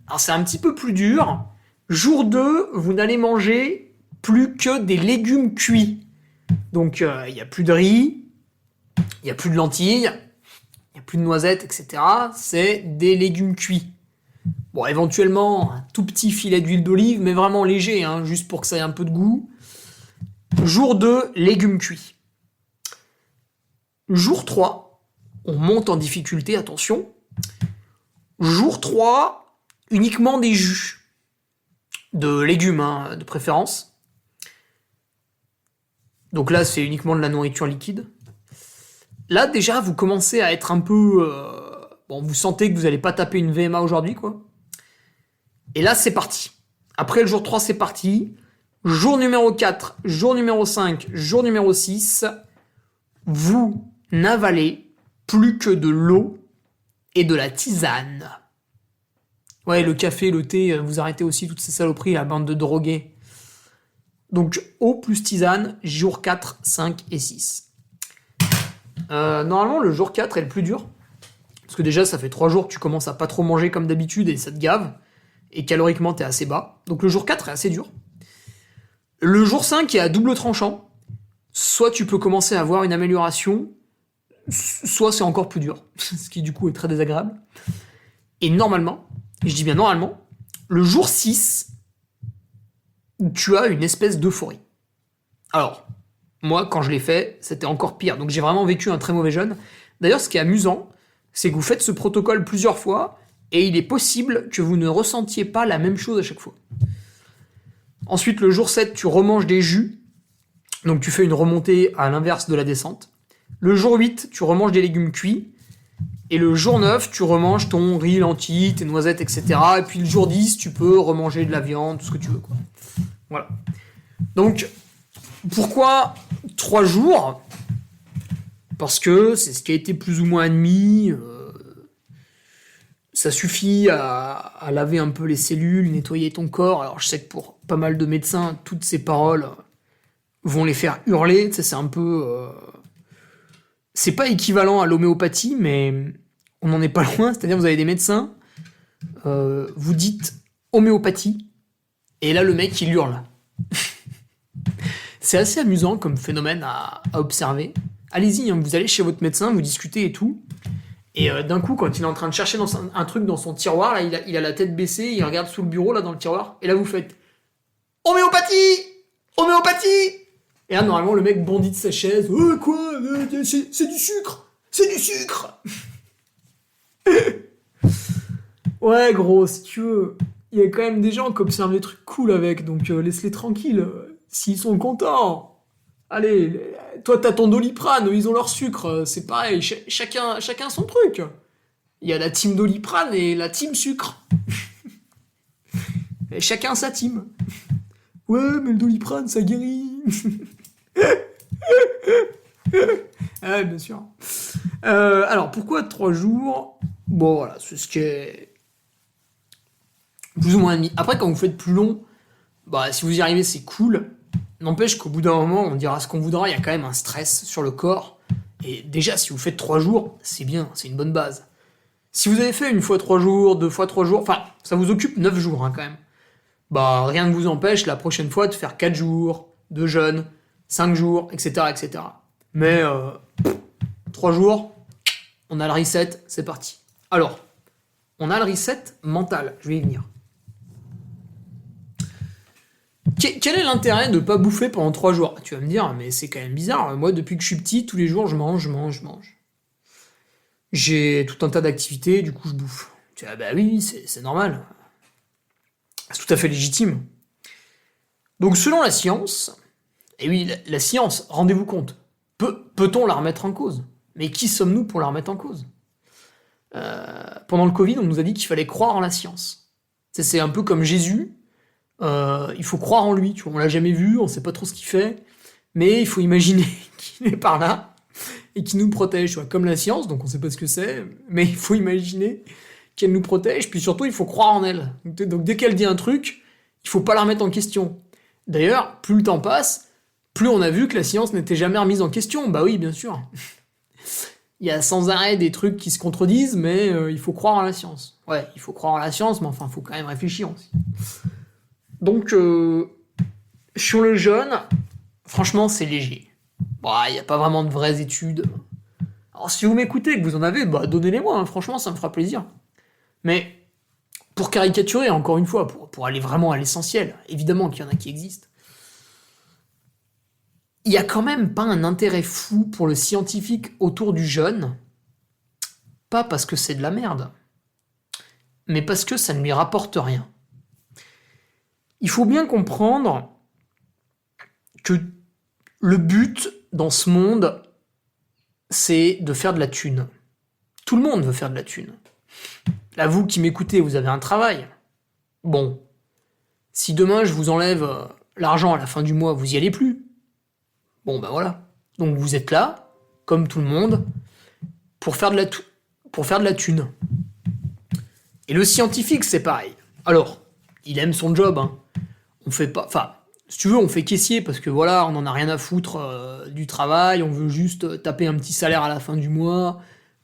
alors c'est un petit peu plus dur. Jour 2, vous n'allez manger plus que des légumes cuits. Donc il n'y a plus de riz, il n'y a plus de lentilles, il n'y a plus de noisettes, etc. C'est des légumes cuits. Bon, éventuellement, un tout petit filet d'huile d'olive, mais vraiment léger, hein, juste pour que ça ait un peu de goût. Jour 2, légumes cuits. Jour 3, on monte en difficulté, attention. Jour 3, uniquement des jus. De légumes, hein, de préférence. Donc là, c'est uniquement de la nourriture liquide. Là, déjà, vous commencez à être un peu... Bon, vous sentez que vous n'allez pas taper une VMA aujourd'hui, quoi. Et là, c'est parti. Après le jour 3, c'est parti. Jour numéro 4, jour numéro 5, jour numéro 6, vous n'avalez plus que de l'eau et de la tisane. Ouais, le café, le thé, vous arrêtez aussi toutes ces saloperies, la bande de drogués. Donc, eau plus tisane, jour 4, 5 et 6. Normalement, le jour 4 est le plus dur. Parce que déjà, ça fait 3 jours que tu commences à pas trop manger comme d'habitude et ça te gave. Et caloriquement, t'es assez bas. Donc le jour 4 est assez dur. Le jour 5 est à double tranchant. Soit tu peux commencer à avoir une amélioration, soit c'est encore plus dur. Ce qui du coup est très désagréable. Et normalement, je dis bien normalement, le jour 6, tu as une espèce d'euphorie. Alors, moi, quand je l'ai fait, c'était encore pire. Donc j'ai vraiment vécu un très mauvais jeûne. D'ailleurs, ce qui est amusant, c'est que vous faites ce protocole plusieurs fois, et il est possible que vous ne ressentiez pas la même chose à chaque fois. Ensuite, le jour 7, tu remanges des jus. Donc tu fais une remontée à l'inverse de la descente. Le jour 8, tu remanges des légumes cuits. Et le jour 9, tu remanges ton riz, lentilles, tes noisettes, etc. Et puis le jour 10, tu peux remanger de la viande, tout ce que tu veux, quoi. Voilà. Donc, pourquoi 3 jours ? Parce que c'est ce qui a été plus ou moins admis. Ça suffit à laver un peu les cellules, nettoyer ton corps. Alors je sais que pour pas mal de médecins, toutes ces paroles vont les faire hurler. Tu sais, c'est un peu... C'est pas équivalent à l'homéopathie, mais on n'en est pas loin. C'est-à-dire vous avez des médecins, vous dites homéopathie, et là le mec il hurle. C'est assez amusant comme phénomène à observer. Allez-y, hein, vous allez chez votre médecin, vous discutez et tout. Et d'un coup, quand il est en train de chercher un truc dans son tiroir, là, il a la tête baissée, il regarde sous le bureau, là, dans le tiroir, et là, vous faites « Homéopathie ! Homéopathie !» Et là, normalement, le mec bondit de sa chaise. « Quoi ? C'est du sucre ! C'est du sucre !» Ouais, gros, si tu veux, il y a quand même des gens qui observent des trucs cool avec, donc laisse-les tranquilles. S'ils sont contents. Allez, toi t'as ton Doliprane, eux ils ont leur sucre, c'est pareil, chacun son truc. Il y a la team Doliprane et la team sucre. Et chacun sa team. Ouais, mais le Doliprane ça guérit. Ouais, bien sûr. Alors, pourquoi 3 jours ? Bon, voilà, c'est ce qui est plus ou moins admis. Après, quand vous faites plus long, bah, si vous y arrivez, c'est cool. N'empêche qu'au bout d'un moment, on dira ce qu'on voudra, il y a quand même un stress sur le corps. Et déjà, si vous faites 3 jours, c'est bien, c'est une bonne base. Si vous avez fait une fois 3 jours, 2 fois 3 jours, enfin, ça vous occupe 9 jours hein, quand même. Bah, rien ne vous empêche la prochaine fois de faire 4 jours, de jeûne, 5 jours, etc. etc. Mais 3 jours, on a le reset, c'est parti. Alors, on a le reset mental, je vais y venir. Quel est l'intérêt de ne pas bouffer pendant 3 jours? Tu vas me dire, mais c'est quand même bizarre. Moi, depuis que je suis petit, tous les jours, je mange. J'ai tout un tas d'activités, du coup, je bouffe. Tu dis, ah bah oui, c'est normal. C'est tout à fait légitime. Donc, selon la science, et oui, la science, rendez-vous compte, peut-on la remettre en cause? Mais qui sommes-nous pour la remettre en cause? Pendant le Covid, on nous a dit qu'il fallait croire en la science. C'est un peu comme Jésus. Il faut croire en lui, tu vois, on l'a jamais vu, on sait pas trop ce qu'il fait, mais il faut imaginer qu'il est par là et qu'il nous protège, tu vois, comme la science, donc on sait pas ce que c'est, mais il faut imaginer qu'elle nous protège, puis surtout il faut croire en elle. Donc dès qu'elle dit un truc, il faut pas la remettre en question. D'ailleurs, plus le temps passe, plus on a vu que la science n'était jamais remise en question. Bah oui, bien sûr. Il y a sans arrêt des trucs qui se contredisent, mais il faut croire en la science. Ouais, il faut croire en la science, mais enfin, il faut quand même réfléchir aussi. Donc, sur le jeûne, franchement, c'est léger. Bah, il n'y a pas vraiment de vraies études. Alors, si vous m'écoutez et que vous en avez, bah, donnez-les-moi, hein, franchement, ça me fera plaisir. Mais, pour caricaturer, encore une fois, pour aller vraiment à l'essentiel, évidemment qu'il y en a qui existent, il n'y a quand même pas un intérêt fou pour le scientifique autour du jeûne, pas parce que c'est de la merde, mais parce que ça ne lui rapporte rien. Il faut bien comprendre que le but dans ce monde, c'est de faire de la thune. Tout le monde veut faire de la thune. Là, vous qui m'écoutez, vous avez un travail. Bon, si demain je vous enlève l'argent à la fin du mois, vous y allez plus. Bon, ben voilà. Donc vous êtes là, comme tout le monde, pour faire de la thune. Et le scientifique, c'est pareil. Alors, il aime son job, hein. On fait pas, enfin, si tu veux, on fait caissier parce que voilà, on en a rien à foutre du travail, on veut juste taper un petit salaire à la fin du mois,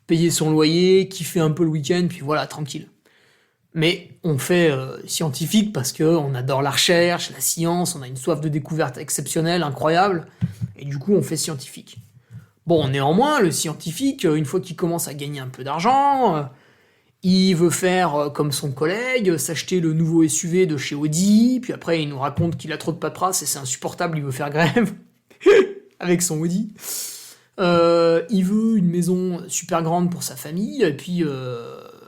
payer son loyer, kiffer un peu le week-end, puis voilà, tranquille. Mais on fait scientifique parce que on adore la recherche, la science, on a une soif de découverte exceptionnelle, incroyable, et du coup on fait scientifique. Bon, néanmoins, le scientifique, une fois qu'il commence à gagner un peu d'argent, il veut faire comme son collègue, s'acheter le nouveau SUV de chez Audi, puis après il nous raconte qu'il a trop de paperasse et c'est insupportable, il veut faire grève avec son Audi. Il veut une maison super grande pour sa famille, et puis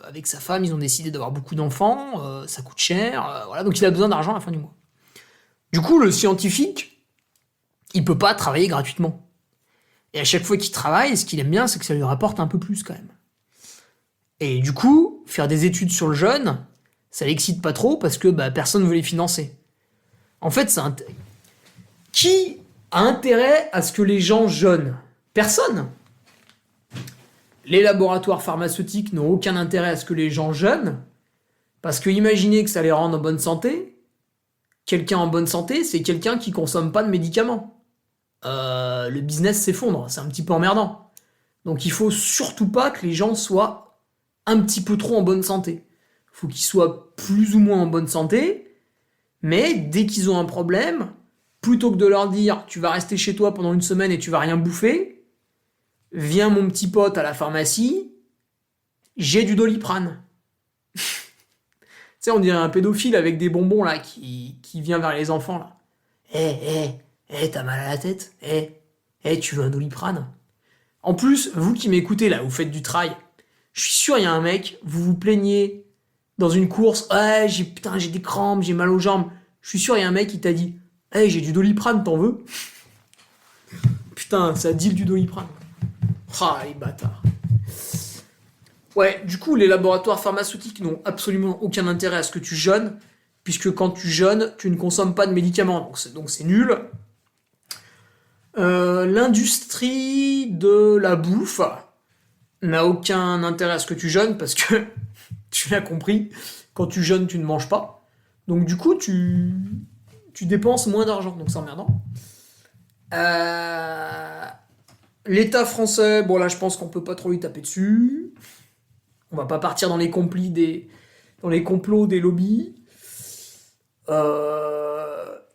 avec sa femme, ils ont décidé d'avoir beaucoup d'enfants, ça coûte cher, voilà, donc il a besoin d'argent à la fin du mois. Du coup, le scientifique, il peut pas travailler gratuitement. Et à chaque fois qu'il travaille, ce qu'il aime bien, c'est que ça lui rapporte un peu plus quand même. Et du coup, faire des études sur le jeûne, ça l'excite pas trop parce que personne ne veut les financer. En fait, qui a intérêt à ce que les gens jeûnent? Personne. Les laboratoires pharmaceutiques n'ont aucun intérêt à ce que les gens jeûnent parce que imaginez que ça les rende en bonne santé. Quelqu'un en bonne santé, c'est quelqu'un qui consomme pas de médicaments. Le business s'effondre, c'est un petit peu emmerdant. Donc il faut surtout pas que les gens soient un petit peu trop en bonne santé. Il faut qu'ils soient plus ou moins en bonne santé, mais dès qu'ils ont un problème, plutôt que de leur dire « tu vas rester chez toi pendant une semaine et tu vas rien bouffer », viens mon petit pote à la pharmacie, j'ai du Doliprane. Tu sais, on dirait un pédophile avec des bonbons là qui vient vers les enfants là. T'as mal à la tête? Tu veux un Doliprane? En plus, vous qui m'écoutez là, vous faites du trail. Je suis sûr, il y a un mec, vous vous plaignez dans une course, j'ai des crampes, j'ai mal aux jambes. Je suis sûr, il y a un mec qui t'a dit, j'ai du Doliprane, t'en veux? Putain, ça deal du Doliprane. Ah, les bâtards. Ouais, du coup, les laboratoires pharmaceutiques n'ont absolument aucun intérêt à ce que tu jeûnes, puisque quand tu jeûnes, tu ne consommes pas de médicaments, donc c'est nul. L'industrie de la bouffe n'a aucun intérêt à ce que tu jeûnes parce que, tu l'as compris, quand tu jeûnes, tu ne manges pas. Donc du coup, tu dépenses moins d'argent, donc c'est emmerdant. Euh, L'État français, bon là je pense qu'on peut pas trop lui taper dessus. On va pas partir dans dans les complots des lobbies.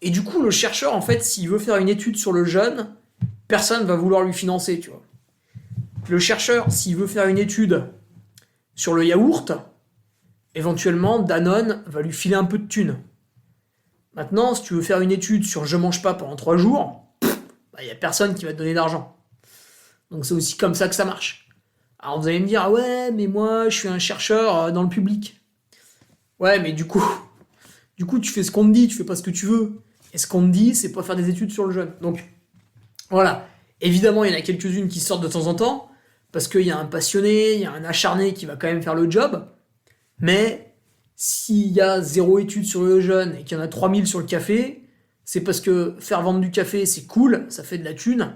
Et du coup, le chercheur, en fait, s'il veut faire une étude sur le jeûne, personne va vouloir lui financer, tu vois. Le chercheur, s'il veut faire une étude sur le yaourt, éventuellement, Danone va lui filer un peu de thunes. Maintenant, si tu veux faire une étude sur je mange pas pendant 3 jours, il y a personne qui va te donner d'argent. Donc c'est aussi comme ça que ça marche. Alors vous allez me dire, ah ouais, mais moi, je suis un chercheur dans le public. Ouais, mais du coup, tu fais ce qu'on te dit, tu fais pas ce que tu veux. Et ce qu'on te dit, c'est pas faire des études sur le jeûne. Donc, voilà. Évidemment, il y en a quelques-unes qui sortent de temps en temps, parce qu'il y a un passionné, il y a un acharné qui va quand même faire le job. Mais s'il y a 0 étude sur le jeûne et qu'il y en a 3000 sur le café, c'est parce que faire vendre du café, c'est cool, ça fait de la thune.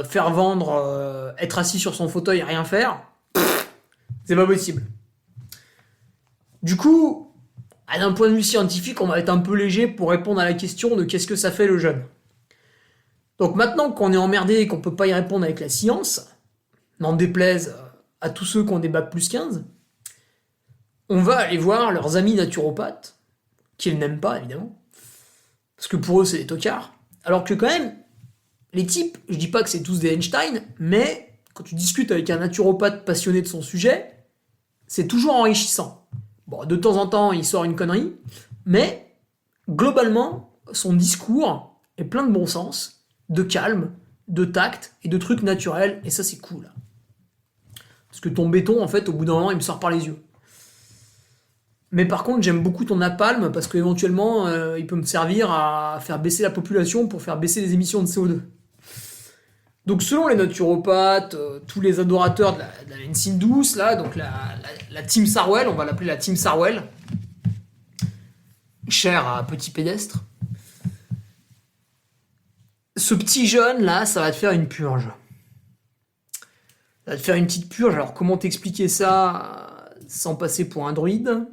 Faire vendre, être assis sur son fauteuil et rien faire, c'est pas possible. Du coup, d'un point de vue scientifique, on va être un peu léger pour répondre à la question de qu'est-ce que ça fait le jeûne. Donc maintenant qu'on est emmerdé et qu'on peut pas y répondre avec la science, n'en déplaise à tous ceux qui ont des bacs plus 15, on va aller voir leurs amis naturopathes, qu'ils n'aiment pas évidemment, parce que pour eux c'est des tocards, alors que quand même, les types, je dis pas que c'est tous des Einstein, mais quand tu discutes avec un naturopathe passionné de son sujet, c'est toujours enrichissant. Bon, de temps en temps, il sort une connerie, mais globalement, son discours est plein de bon sens, de calme, de tact et de trucs naturels, et ça c'est cool. Parce que ton béton, en fait, au bout d'un moment, il me sort par les yeux. Mais par contre, j'aime beaucoup ton napalm, parce qu'éventuellement, il peut me servir à faire baisser la population pour faire baisser les émissions de CO2. Donc selon les naturopathes, tous les adorateurs de la médecine douce, là, donc la team Sarwell, on va l'appeler la team Sarwell, chère à Petit Pédestre, ce petit jeune là, ça va te faire une purge. Ça va te faire une petite purge. Alors comment t'expliquer ça sans passer pour un druide?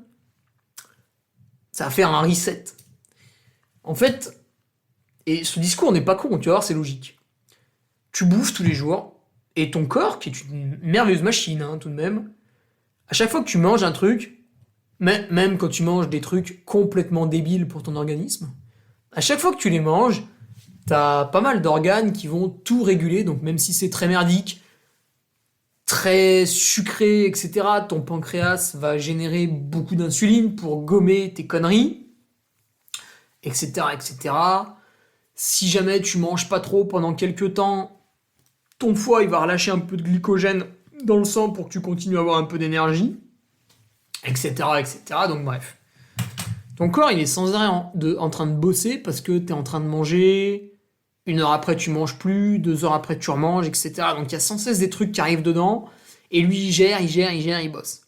Ça va faire un reset. En fait, et ce discours n'est pas con, tu vas voir, c'est logique. Tu bouffes tous les jours, et ton corps, qui est une merveilleuse machine, hein, tout de même, à chaque fois que tu manges un truc, même quand tu manges des trucs complètement débiles pour ton organisme, à chaque fois que tu les manges, t'as pas mal d'organes qui vont tout réguler, donc même si c'est très merdique, très sucré, etc., ton pancréas va générer beaucoup d'insuline pour gommer tes conneries, etc., etc. Si jamais tu manges pas trop pendant quelques temps, ton foie il va relâcher un peu de glycogène dans le sang pour que tu continues à avoir un peu d'énergie, etc., etc. Donc bref. Ton corps il est sans arrêt en train de bosser parce que t'es en train de manger, 1 heure après tu manges plus, 2 heures après tu remanges, etc. Donc il y a sans cesse des trucs qui arrivent dedans, et lui il gère, il bosse.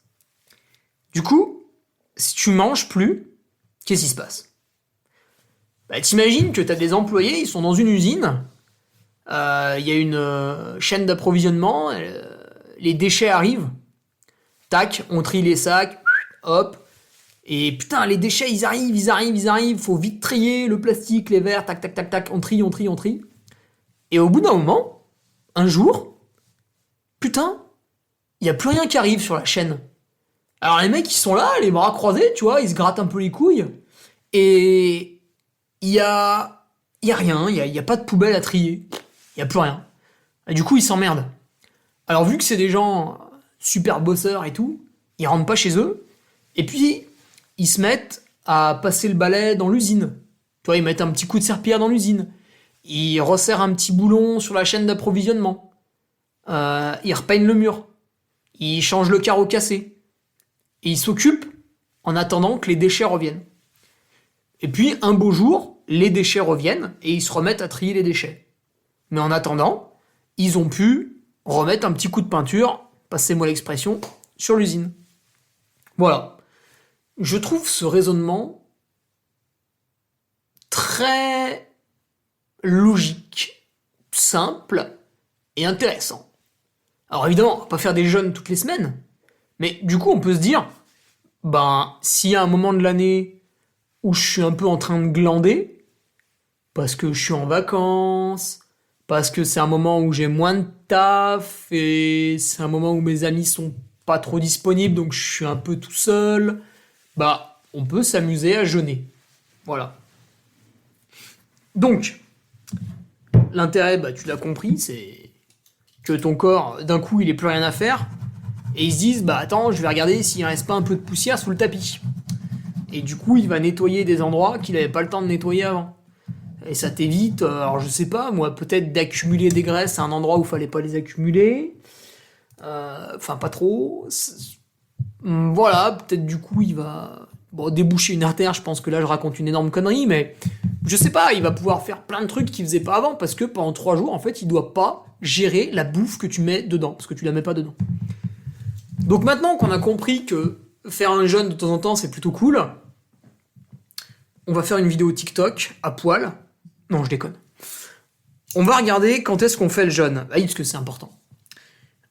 Du coup, si tu manges plus, qu'est-ce qui se passe? Bah, t'imagines que t'as des employés, ils sont dans une usine, il y a une chaîne d'approvisionnement, les déchets arrivent, tac, on trie les sacs, hop, et putain, les déchets, ils arrivent, faut vite trier le plastique, les verres, tac, tac, tac, tac, on trie. Et au bout d'un moment, un jour, putain, il n'y a plus rien qui arrive sur la chaîne. Alors les mecs, ils sont là, les bras croisés, tu vois, ils se grattent un peu les couilles, et il y a rien, il y a pas de poubelle à trier, il y a plus rien. Et du coup, ils s'emmerdent. Alors vu que c'est des gens super bosseurs et tout, ils rentrent pas chez eux, et puis ils se mettent à passer le balai dans l'usine. Tu vois, ils mettent un petit coup de serpillière dans l'usine. Ils resserrent un petit boulon sur la chaîne d'approvisionnement. Ils repeignent le mur. Ils changent le carreau cassé. Et ils s'occupent en attendant que les déchets reviennent. Et puis, un beau jour, les déchets reviennent et ils se remettent à trier les déchets. Mais en attendant, ils ont pu remettre un petit coup de peinture, passez-moi l'expression, sur l'usine. Voilà. Je trouve ce raisonnement très logique, simple et intéressant. Alors évidemment, on va pas faire des jeûnes toutes les semaines, mais du coup, on peut se dire, s'il y a un moment de l'année où je suis un peu en train de glander, parce que je suis en vacances, parce que c'est un moment où j'ai moins de taf, et c'est un moment où mes amis sont pas trop disponibles, donc je suis un peu tout seul, on peut s'amuser à jeûner. Voilà. Donc, l'intérêt, tu l'as compris, c'est que ton corps, d'un coup, il ait plus rien à faire, et ils se disent, attends, je vais regarder s'il ne reste pas un peu de poussière sous le tapis. Et du coup, il va nettoyer des endroits qu'il n'avait pas le temps de nettoyer avant. Et ça t'évite, alors je sais pas, moi, peut-être d'accumuler des graisses à un endroit où il fallait pas les accumuler. Pas trop. Voilà, peut-être du coup, il va déboucher une artère. Je pense que là, je raconte une énorme connerie, mais je sais pas, il va pouvoir faire plein de trucs qu'il faisait pas avant, parce que pendant 3 jours, en fait, il doit pas gérer la bouffe que tu mets dedans, parce que tu la mets pas dedans. Donc maintenant qu'on a compris que faire un jeûne de temps en temps, c'est plutôt cool, on va faire une vidéo TikTok à poil. Non, je déconne. On va regarder quand est-ce qu'on fait le jeûne. Oui, parce que c'est important.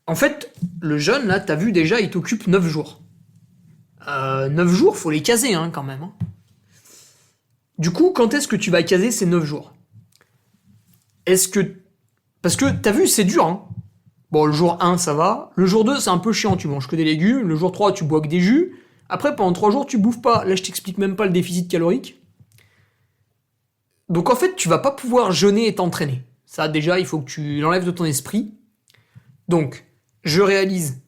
En fait, le jeûne, là, t'as vu déjà, il t'occupe 9 jours. 9 jours, faut les caser, quand même. Du coup, quand est-ce que tu vas caser ces 9 jours? Parce que, t'as vu, c'est dur, Bon, le jour 1, ça va. Le jour 2, c'est un peu chiant, tu manges que des légumes. Le jour 3, tu bois que des jus. Après, pendant 3 jours, tu bouffes pas. Là, je t'explique même pas le déficit calorique. Donc en fait, tu vas pas pouvoir jeûner et t'entraîner. Ça, déjà, il faut que tu l'enlèves de ton esprit. Donc, je réalise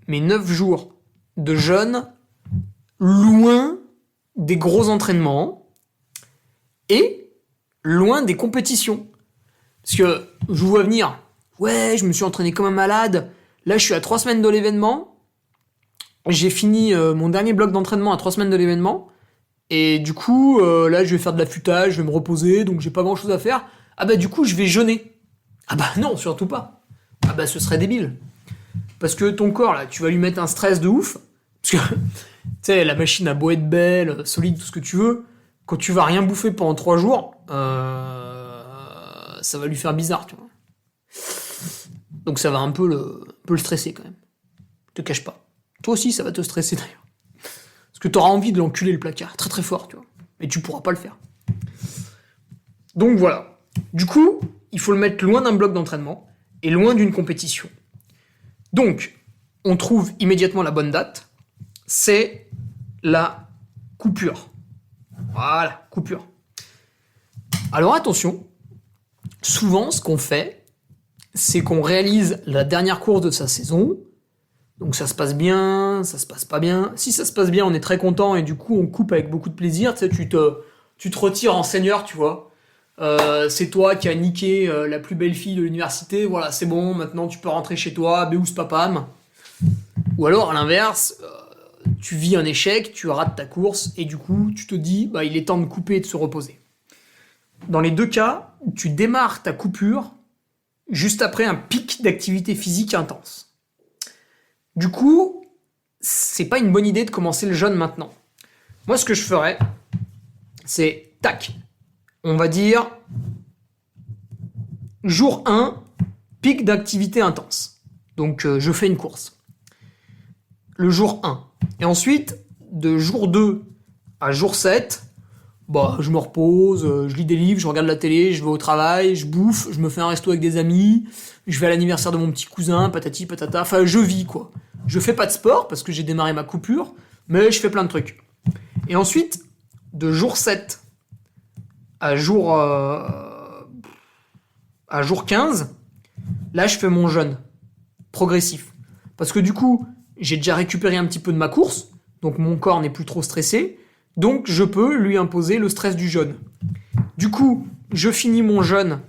mes 9 jours de jeûne loin des gros entraînements et loin des compétitions. Parce que je vous vois venir, ouais, je me suis entraîné comme un malade. Là, je suis à 3 semaines de l'événement. J'ai fini mon dernier bloc d'entraînement à 3 semaines de l'événement. Et du coup, là, je vais faire de l'affûtage, je vais me reposer, donc j'ai pas grand chose à faire. Du coup, je vais jeûner. Non, surtout pas. Ce serait débile. Parce que ton corps, là, tu vas lui mettre un stress de ouf. Parce que, tu sais, la machine a beau être belle, solide, tout ce que tu veux. Quand tu vas rien bouffer pendant 3 jours, ça va lui faire bizarre, tu vois. Donc ça va un peu le stresser, quand même. Je te cache pas. Toi aussi, ça va te stresser, d'ailleurs. Parce que t'auras envie de l'enculer le placard, très très fort, tu vois. Mais tu pourras pas le faire. Donc voilà. Du coup, il faut le mettre loin d'un bloc d'entraînement et loin d'une compétition. Donc, on trouve immédiatement la bonne date. C'est la coupure. Voilà, coupure. Alors attention, souvent ce qu'on fait, c'est qu'on réalise la dernière course de sa saison. Donc ça se passe bien, ça se passe pas bien. Si ça se passe bien, on est très content et du coup on coupe avec beaucoup de plaisir. Tu sais, tu te retires en seigneur, tu vois. C'est toi qui as niqué la plus belle fille de l'université. Voilà, c'est bon, maintenant tu peux rentrer chez toi, béous papam. Ou alors à l'inverse, tu vis un échec, tu rates ta course et du coup tu te dis il est temps de couper et de se reposer. Dans les deux cas, tu démarres ta coupure juste après un pic d'activité physique intense. Du coup, c'est pas une bonne idée de commencer le jeûne maintenant. Moi, ce que je ferais, c'est tac. On va dire jour 1, pic d'activité intense. Donc, je fais une course. Le jour 1. Et ensuite, de jour 2 à jour 7, je me repose, je lis des livres, je regarde la télé, je vais au travail, je bouffe, je me fais un resto avec des amis, je vais à l'anniversaire de mon petit cousin, patati patata. Enfin, je vis, quoi. Je fais pas de sport parce que j'ai démarré ma coupure, mais je fais plein de trucs. Et ensuite, de jour 7 à jour 15, là je fais mon jeûne progressif. Parce que du coup, j'ai déjà récupéré un petit peu de ma course, donc mon corps n'est plus trop stressé, donc je peux lui imposer le stress du jeûne. Du coup, je finis mon jeûne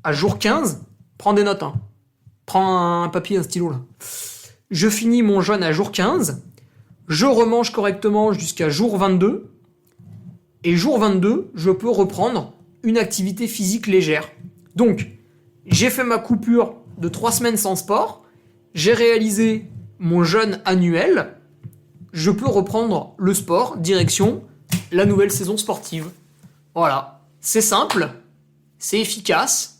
à jour 15, prends des notes, prends un papier, un stylo là. Je finis mon jeûne à jour 15, je remange correctement jusqu'à jour 22, et jour 22, je peux reprendre une activité physique légère. Donc, j'ai fait ma coupure de 3 semaines sans sport, j'ai réalisé mon jeûne annuel, je peux reprendre le sport, direction la nouvelle saison sportive. Voilà, c'est simple, c'est efficace,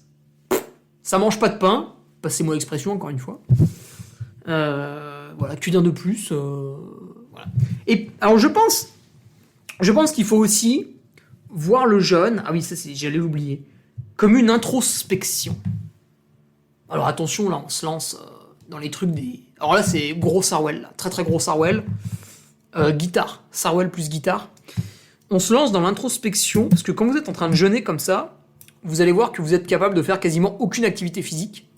ça mange pas de pain, passez-moi l'expression encore une fois. Voilà, que dire de plus voilà. Et alors je pense qu'il faut aussi voir le jeûne, ah oui, j'allais l'oublier, comme une introspection. Alors attention, là, on se lance dans les trucs des... Alors là, c'est gros Sarwell, là. Très très gros Sarwell. Guitare, Sarwell plus guitare. On se lance dans l'introspection, parce que quand vous êtes en train de jeûner comme ça, vous allez voir que vous êtes capable de faire quasiment aucune activité physique.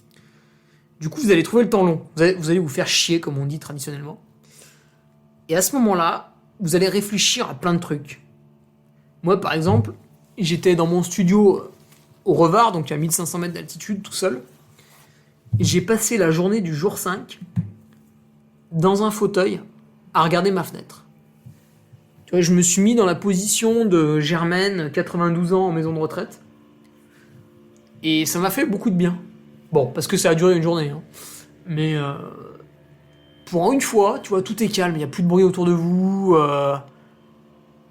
Du coup, vous allez trouver le temps long. Vous allez vous faire chier, comme on dit traditionnellement. Et à ce moment-là, vous allez réfléchir à plein de trucs. Moi, par exemple, j'étais dans mon studio au Revard, donc à 1500 mètres d'altitude, tout seul. Et j'ai passé la journée du jour 5 dans un fauteuil à regarder ma fenêtre. Tu vois, je me suis mis dans la position de Germaine, 92 ans, en maison de retraite. Et ça m'a fait beaucoup de bien. Bon, parce que ça a duré une journée. Hein. Mais pour une fois, tu vois, tout est calme, il n'y a plus de bruit autour de vous.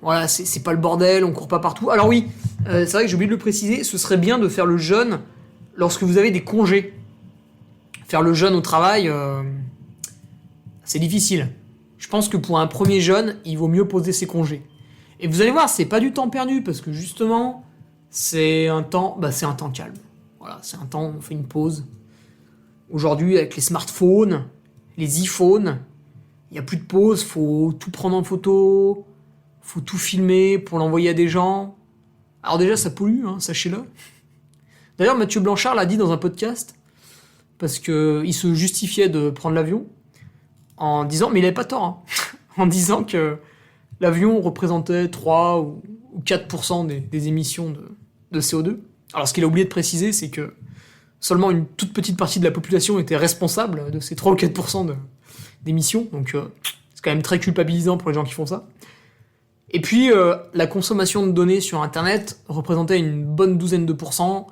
Voilà, c'est pas le bordel, on court pas partout. Alors oui, c'est vrai que j'ai oublié de le préciser, ce serait bien de faire le jeûne lorsque vous avez des congés. Faire le jeûne au travail, c'est difficile. Je pense que pour un premier jeûne, il vaut mieux poser ses congés. Et vous allez voir, c'est pas du temps perdu, parce que justement, c'est un temps calme. Voilà, c'est un temps où on fait une pause. Aujourd'hui, avec les smartphones, les iPhones, il n'y a plus de pause, faut tout prendre en photo, faut tout filmer pour l'envoyer à des gens. Alors déjà, ça pollue, hein, sachez-le. D'ailleurs, Mathieu Blanchard l'a dit dans un podcast, parce qu'il se justifiait de prendre l'avion, en disant, mais il n'avait pas tort, hein, en disant que l'avion représentait 3 ou 4% des émissions de CO2. Alors ce qu'il a oublié de préciser, c'est que seulement une toute petite partie de la population était responsable de ces 3 ou 4% d'émissions, donc c'est quand même très culpabilisant pour les gens qui font ça. Et puis la consommation de données sur Internet représentait une bonne douzaine de pourcents,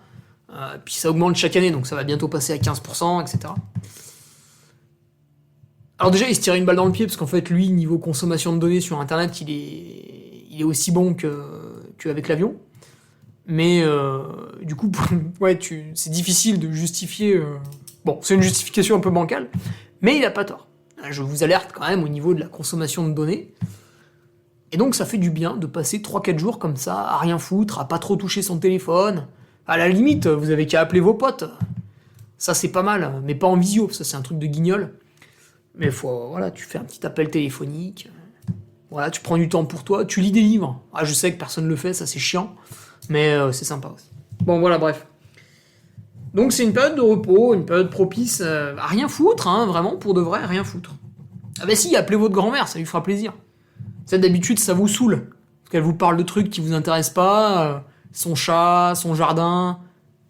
puis ça augmente chaque année, donc ça va bientôt passer à 15%, etc. Alors déjà, il se tirait une balle dans le pied, parce qu'en fait, lui, niveau consommation de données sur Internet, il est aussi bon qu'avec l'avion. Mais du coup, ouais, c'est difficile de justifier... Bon, c'est une justification un peu bancale, mais il a pas tort. Je vous alerte quand même au niveau de la consommation de données. Et donc, ça fait du bien de passer 3-4 jours comme ça, à rien foutre, à pas trop toucher son téléphone. À la limite, vous avez qu'à appeler vos potes. Ça, c'est pas mal, mais pas en visio, ça, c'est un truc de guignol. Mais voilà, tu fais un petit appel téléphonique. Voilà, tu prends du temps pour toi, tu lis des livres. Ah, je sais que personne ne le fait, ça c'est chiant, mais c'est sympa aussi. Bon, voilà, bref. Donc c'est une période de repos, une période propice à rien foutre, hein, vraiment, pour de vrai, rien foutre. Ah bah si, appelez votre grand-mère, ça lui fera plaisir. C'est d'habitude, ça vous saoule, parce qu'elle vous parle de trucs qui vous intéressent pas, son chat, son jardin.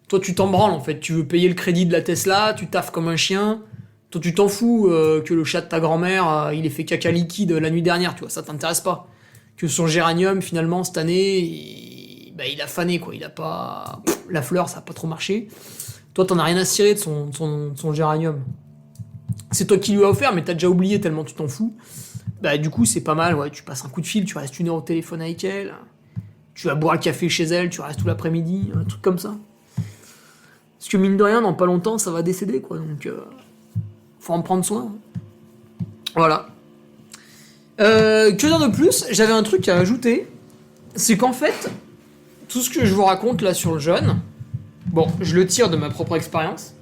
Toi, tu t'en branles, en fait, tu veux payer le crédit de la Tesla, tu taffes comme un chien. Toi, tu t'en fous que le chat de ta grand-mère, il ait fait caca liquide la nuit dernière, tu vois, ça t'intéresse pas. Que son géranium, finalement, cette année, il a fané, quoi. Il a pas... La fleur, ça a pas trop marché. Toi, t'en as rien à cirer de son géranium. C'est toi qui lui as offert, mais t'as déjà oublié tellement tu t'en fous. Bah, du coup, c'est pas mal, ouais. Tu passes un coup de fil, tu restes 1 heure au téléphone avec elle. Tu vas boire le café chez elle, tu restes tout l'après-midi, un truc comme ça. Parce que mine de rien, dans pas longtemps, ça va décéder, quoi. Donc... faut en prendre soin. Voilà. Que dire de plus ? J'avais un truc à ajouter. C'est qu'en fait, tout ce que je vous raconte là sur le jeûne, bon, je le tire de ma propre expérience.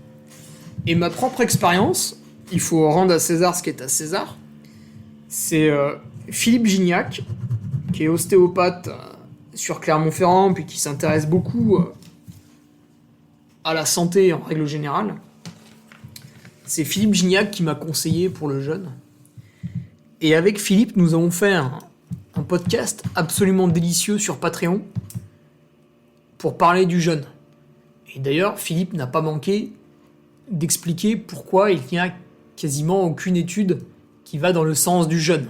Et ma propre expérience, il faut rendre à César ce qui est à César. C'est Philippe Gignac, qui est ostéopathe sur Clermont-Ferrand, puis qui s'intéresse beaucoup à la santé en règle générale. C'est Philippe Gignac qui m'a conseillé pour le jeûne. Et avec Philippe, nous avons fait un podcast absolument délicieux sur Patreon pour parler du jeûne. Et d'ailleurs, Philippe n'a pas manqué d'expliquer pourquoi il n'y a quasiment aucune étude qui va dans le sens du jeûne.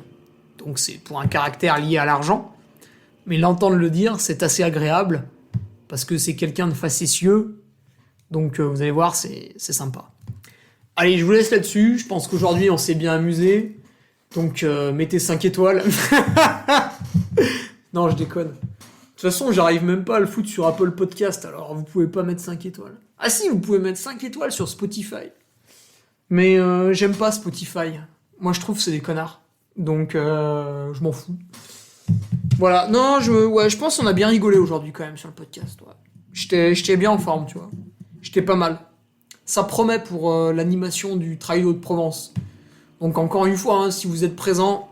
Donc c'est pour un caractère lié à l'argent. Mais l'entendre le dire, c'est assez agréable parce que c'est quelqu'un de facétieux. Donc vous allez voir, c'est sympa. Allez, je vous laisse là-dessus. Je pense qu'aujourd'hui, on s'est bien amusé. Donc, mettez 5 étoiles. Non, je déconne. De toute façon, j'arrive même pas à le foutre sur Apple Podcast, alors vous pouvez pas mettre 5 étoiles. Ah si, vous pouvez mettre 5 étoiles sur Spotify. Mais j'aime pas Spotify. Moi, je trouve que c'est des connards. Donc, je m'en fous. Voilà. Non, je pense qu'on a bien rigolé aujourd'hui quand même sur le podcast. Ouais. J'étais bien en forme, tu vois. J'étais pas mal. Ça promet pour l'animation du Trail de Provence. Donc encore une fois, hein, si vous êtes présent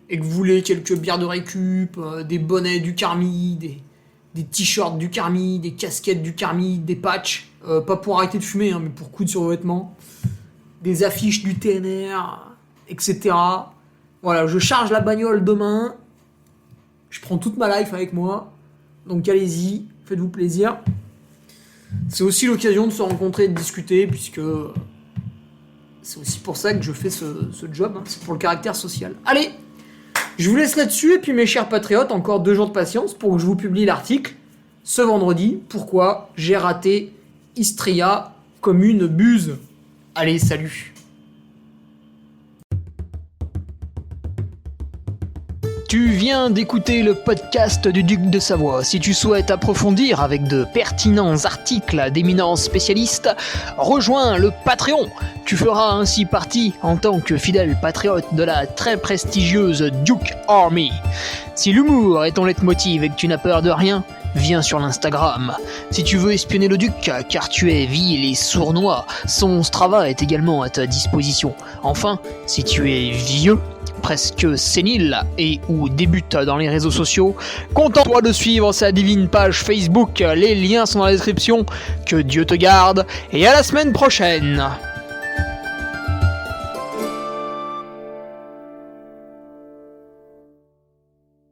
et que vous voulez quelques bières de récup, des bonnets du Carmi, des t-shirts du Carmi, des casquettes du Carmi, des patchs, pas pour arrêter de fumer, hein, mais pour coudre sur vos vêtements, des affiches du TNR, etc. Voilà, je charge la bagnole demain, je prends toute ma life avec moi, donc allez-y, faites-vous plaisir. C'est aussi l'occasion de se rencontrer et de discuter, puisque c'est aussi pour ça que je fais ce job, hein, c'est pour le caractère social. Allez, je vous laisse là-dessus, et puis mes chers patriotes, encore 2 jours de patience pour que je vous publie l'article ce vendredi. Pourquoi j'ai raté Istria comme une buse. Allez, salut. Tu viens d'écouter le podcast du Duc de Savoie. Si tu souhaites approfondir avec de pertinents articles d'éminents spécialistes, rejoins le Patreon. Tu feras ainsi partie, en tant que fidèle patriote, de la très prestigieuse Duke Army. Si l'humour est ton leitmotiv et que tu n'as peur de rien, viens sur l'Instagram. Si tu veux espionner le Duc, car tu es vil et sournois, son Strava est également à ta disposition. Enfin, si tu es vieux, presque sénile et ou débute dans les réseaux sociaux, contente-toi de suivre sa divine page Facebook, les liens sont dans la description. Que Dieu te garde et à la semaine prochaine.